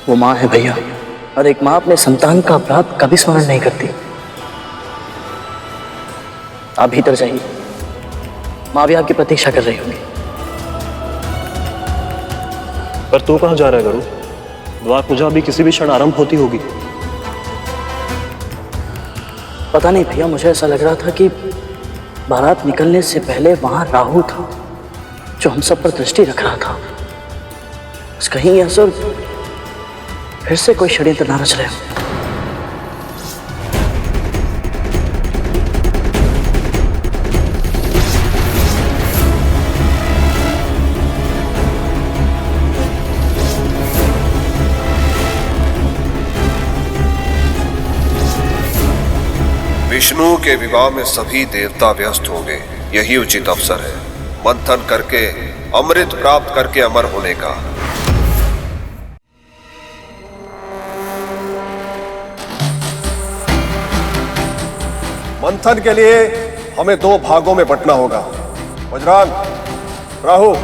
वो माँ है भैया, और एक माँ अपने संतान का अपराध कभी स्मरण नहीं करती। आप भीतर जाइए, माँ भी आपकी प्रतीक्षा कर रही होगी। पर तू कहां जा रहा है गुरु? द्वार पूजा अभी किसी भी क्षण आरंभ होती होगी। पता नहीं भैया, मुझे ऐसा लग रहा था कि बारात निकलने से पहले वहां राहु था जो हम सब पर दृष्टि रख रहा था। बस कहीं ये असुर फिर से कोई षड्यंत्र ना रच रहे हो। विष्णु के विवाह में सभी देवता व्यस्त होंगे, यही उचित अवसर है मंथन करके अमृत प्राप्त करके अमर होने का। मंथन के लिए हमें 2 भागों में बंटना होगा। वज्रान, राहु,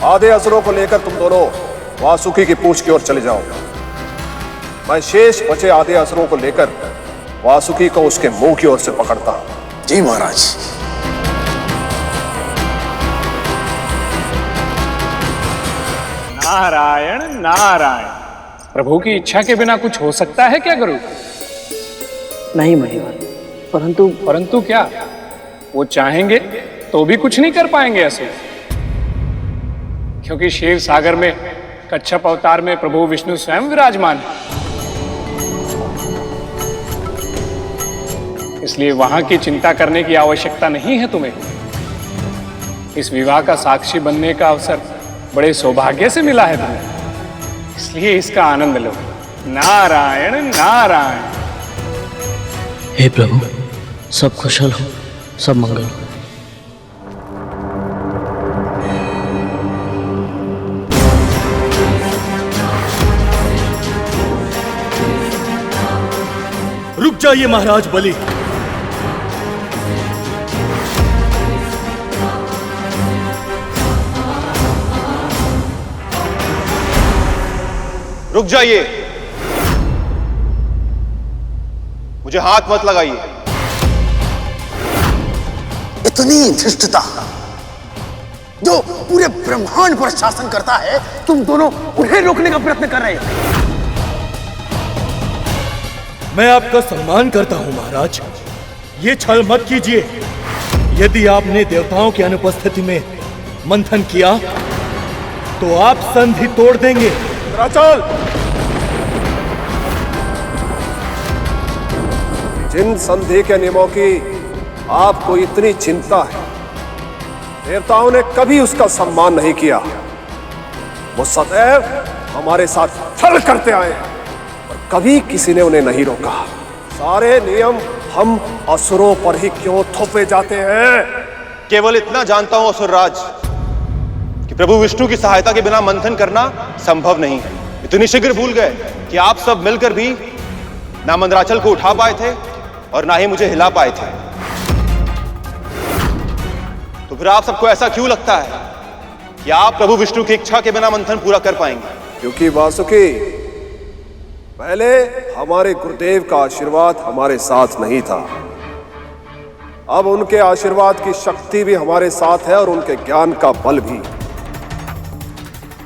आधे असुरों को लेकर तुम दोनों वासुकी की पूंछ की ओर चले जाओ। मैं शेष बचे आधे असुरों को लेकर वासुकी को उसके मुंह की ओर से पकड़ता हूं। जी महाराज। नारायण नारायण। प्रभु की इच्छा के बिना कुछ हो सकता है क्या गुरु? नहीं महिवर, परंतु क्या? वो चाहेंगे तो भी कुछ नहीं कर पाएंगे ऐसे, क्योंकि क्षीर सागर में कच्छप अवतार में प्रभु विष्णु स्वयं विराजमान है। इसलिए वहां की चिंता करने की आवश्यकता नहीं है तुम्हें। इस विवाह का साक्षी बनने का अवसर बड़े सौभाग्य से मिला है तुम्हें, इसलिए इसका आनंद लो। नारायण नारायण। हे प्रभु, सब कुशल हो, सब मंगल हो। रुक जाइए महाराज बलि। रुक जाइए, मुझे हाथ मत लगाइए। इतनी धृष्टता जो पूरे ब्रह्मांड पर शासन करता है, तुम दोनों उन्हें रोकने का प्रयत्न कर रहे हो। मैं आपका सम्मान करता हूं महाराज, ये छल मत कीजिए। यदि आपने देवताओं की अनुपस्थिति में मंथन किया तो आप संधि तोड़ देंगे। चल, जिन संधि के नियमों की आपको इतनी चिंता है, देवताओं ने कभी उसका सम्मान नहीं किया। वो सदैव हमारे साथ छल करते आए हैं और कभी किसी ने उन्हें नहीं रोका। सारे नियम हम असुरों पर ही क्यों थोपे जाते हैं? केवल इतना जानता हूं असुरराज कि प्रभु विष्णु की सहायता के बिना मंथन करना संभव नहीं है। इतनी शीघ्र भूल गए कि आप सब मिलकर भी ना मंदराचल को उठा पाए थे और ना ही मुझे हिला पाए थे। तो फिर आप सबको ऐसा क्यों लगता है कि आप प्रभु विष्णु की इच्छा के बिना मंथन पूरा कर पाएंगे? क्योंकि वासुकी, पहले हमारे गुरुदेव का आशीर्वाद हमारे साथ नहीं था, अब उनके आशीर्वाद की शक्ति भी हमारे साथ है और उनके ज्ञान का बल भी।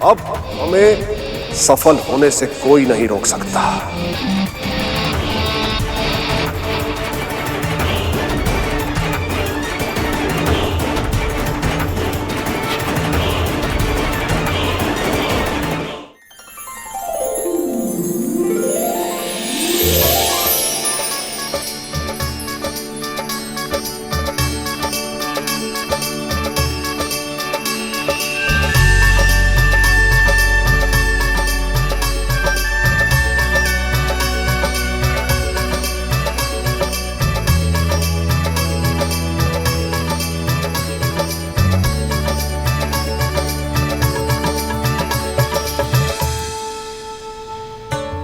अब हमें सफल होने से कोई नहीं रोक सकता।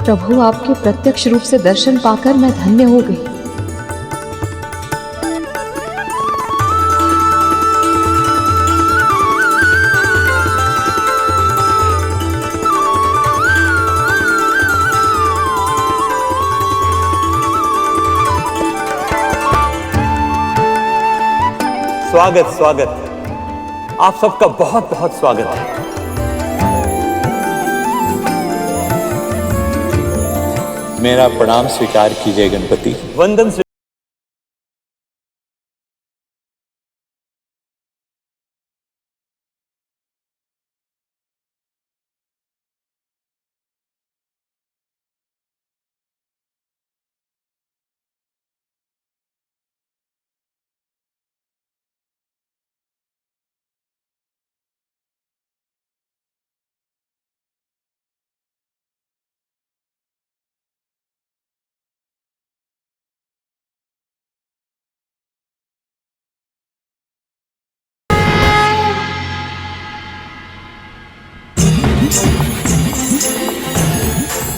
प्रभु, आपके प्रत्यक्ष रूप से दर्शन पाकर मैं धन्य हो गई। स्वागत स्वागत, आप सबका बहुत बहुत स्वागत है। मेरा प्रणाम स्वीकार कीजिए गणपति। वंदन स्वीकार।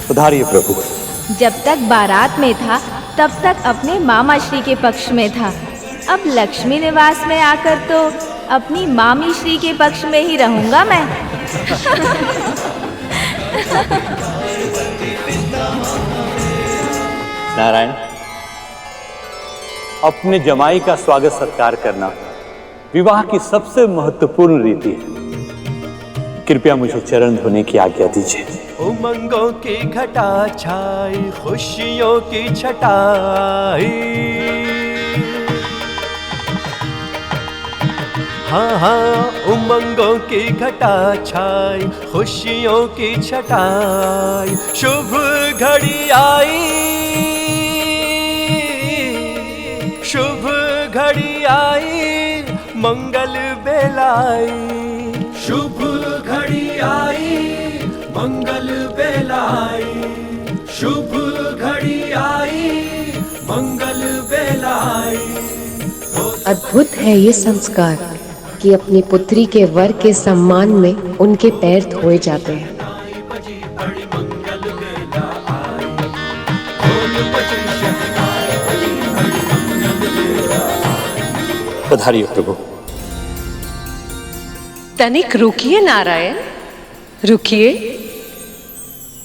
पधारिए प्रभु। जब तक बारात में था तब तक अपने मामा श्री के पक्ष में था, अब लक्ष्मी निवास में आकर तो अपनी मामी श्री के पक्ष में ही रहूंगा मैं। नारायण, अपने जमाई का स्वागत सत्कार करना विवाह की सबसे महत्वपूर्ण रीति है। कृपया मुझे चरण धोने की आज्ञा दीजिए। उमंगों की घटा छाई, खुशियों की छटाई, हाँ हाँ उमंगों की घटा छाई, खुशियों की छटाई, शुभ घड़ी आई, शुभ घड़ी आई, मंगल बेलाई, शुभ घड़ी आई, मंगल बेलाई, शुभ घड़ी आई, मंगल बेलाई। अद्भुत है ये संस्कार कि अपनी पुत्री के वर के सम्मान में उनके पैर धोए जाते हैं। पधारिए प्रभु। तनिक रुकिए नारायण, रुकिए।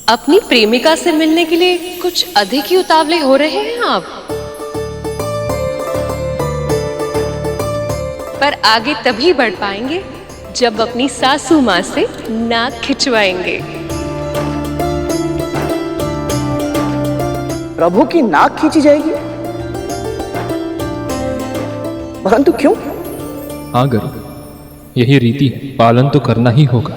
अपनी प्रेमिका से मिलने के लिए कुछ अधिक ही उतावले हो रहे हैं आप। पर आगे तभी बढ़ पाएंगे जब अपनी सासू माँ से नाक खिंचवाएंगे। प्रभु की नाक खींची जाएगी? परंतु क्यों? हाँ गुरु, यही रीति है, पालन तो करना ही होगा।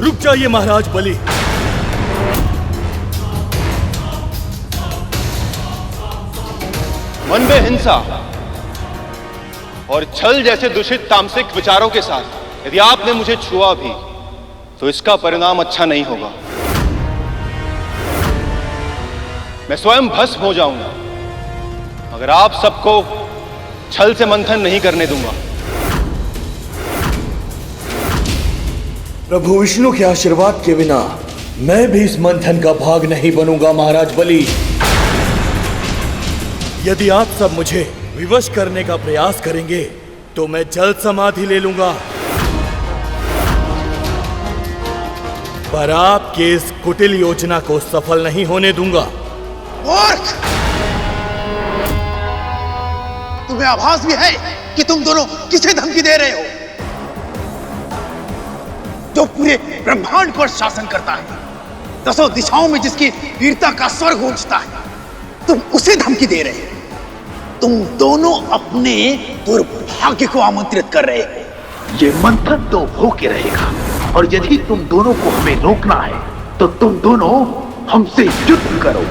रुक जाइए महाराज बलि। मन में हिंसा और छल जैसे दूषित तामसिक विचारों के साथ यदि आपने मुझे छुआ भी तो इसका परिणाम अच्छा नहीं होगा। मैं स्वयं भस्म हो जाऊंगा अगर आप सबको छल से मंथन नहीं करने दूंगा। प्रभु विष्णु के आशीर्वाद के बिना मैं भी इस मंथन का भाग नहीं बनूंगा महाराज बलि। यदि आप सब मुझे विवश करने का प्रयास करेंगे तो मैं जल्द समाधि ले लूंगा, पर आपके इस कुटिल योजना को सफल नहीं होने दूंगा। मूर्ख! तुम्हें आभास भी है कि तुम दोनों किसे धमकी दे रहे हो? जो पूरे ब्रह्मांड पर शासन करता है, दसों दिशाओं में जिसकी वीरता का स्वर गूंजता है, तुम उसे धमकी दे रहे हो। तुम दोनों अपने दुर्भाग्य को आमंत्रित कर रहे हो। ये मंथन तो होके रहेगा, और यदि तुम दोनों को हमें रोकना है तो तुम दोनों हमसे युद्ध करो।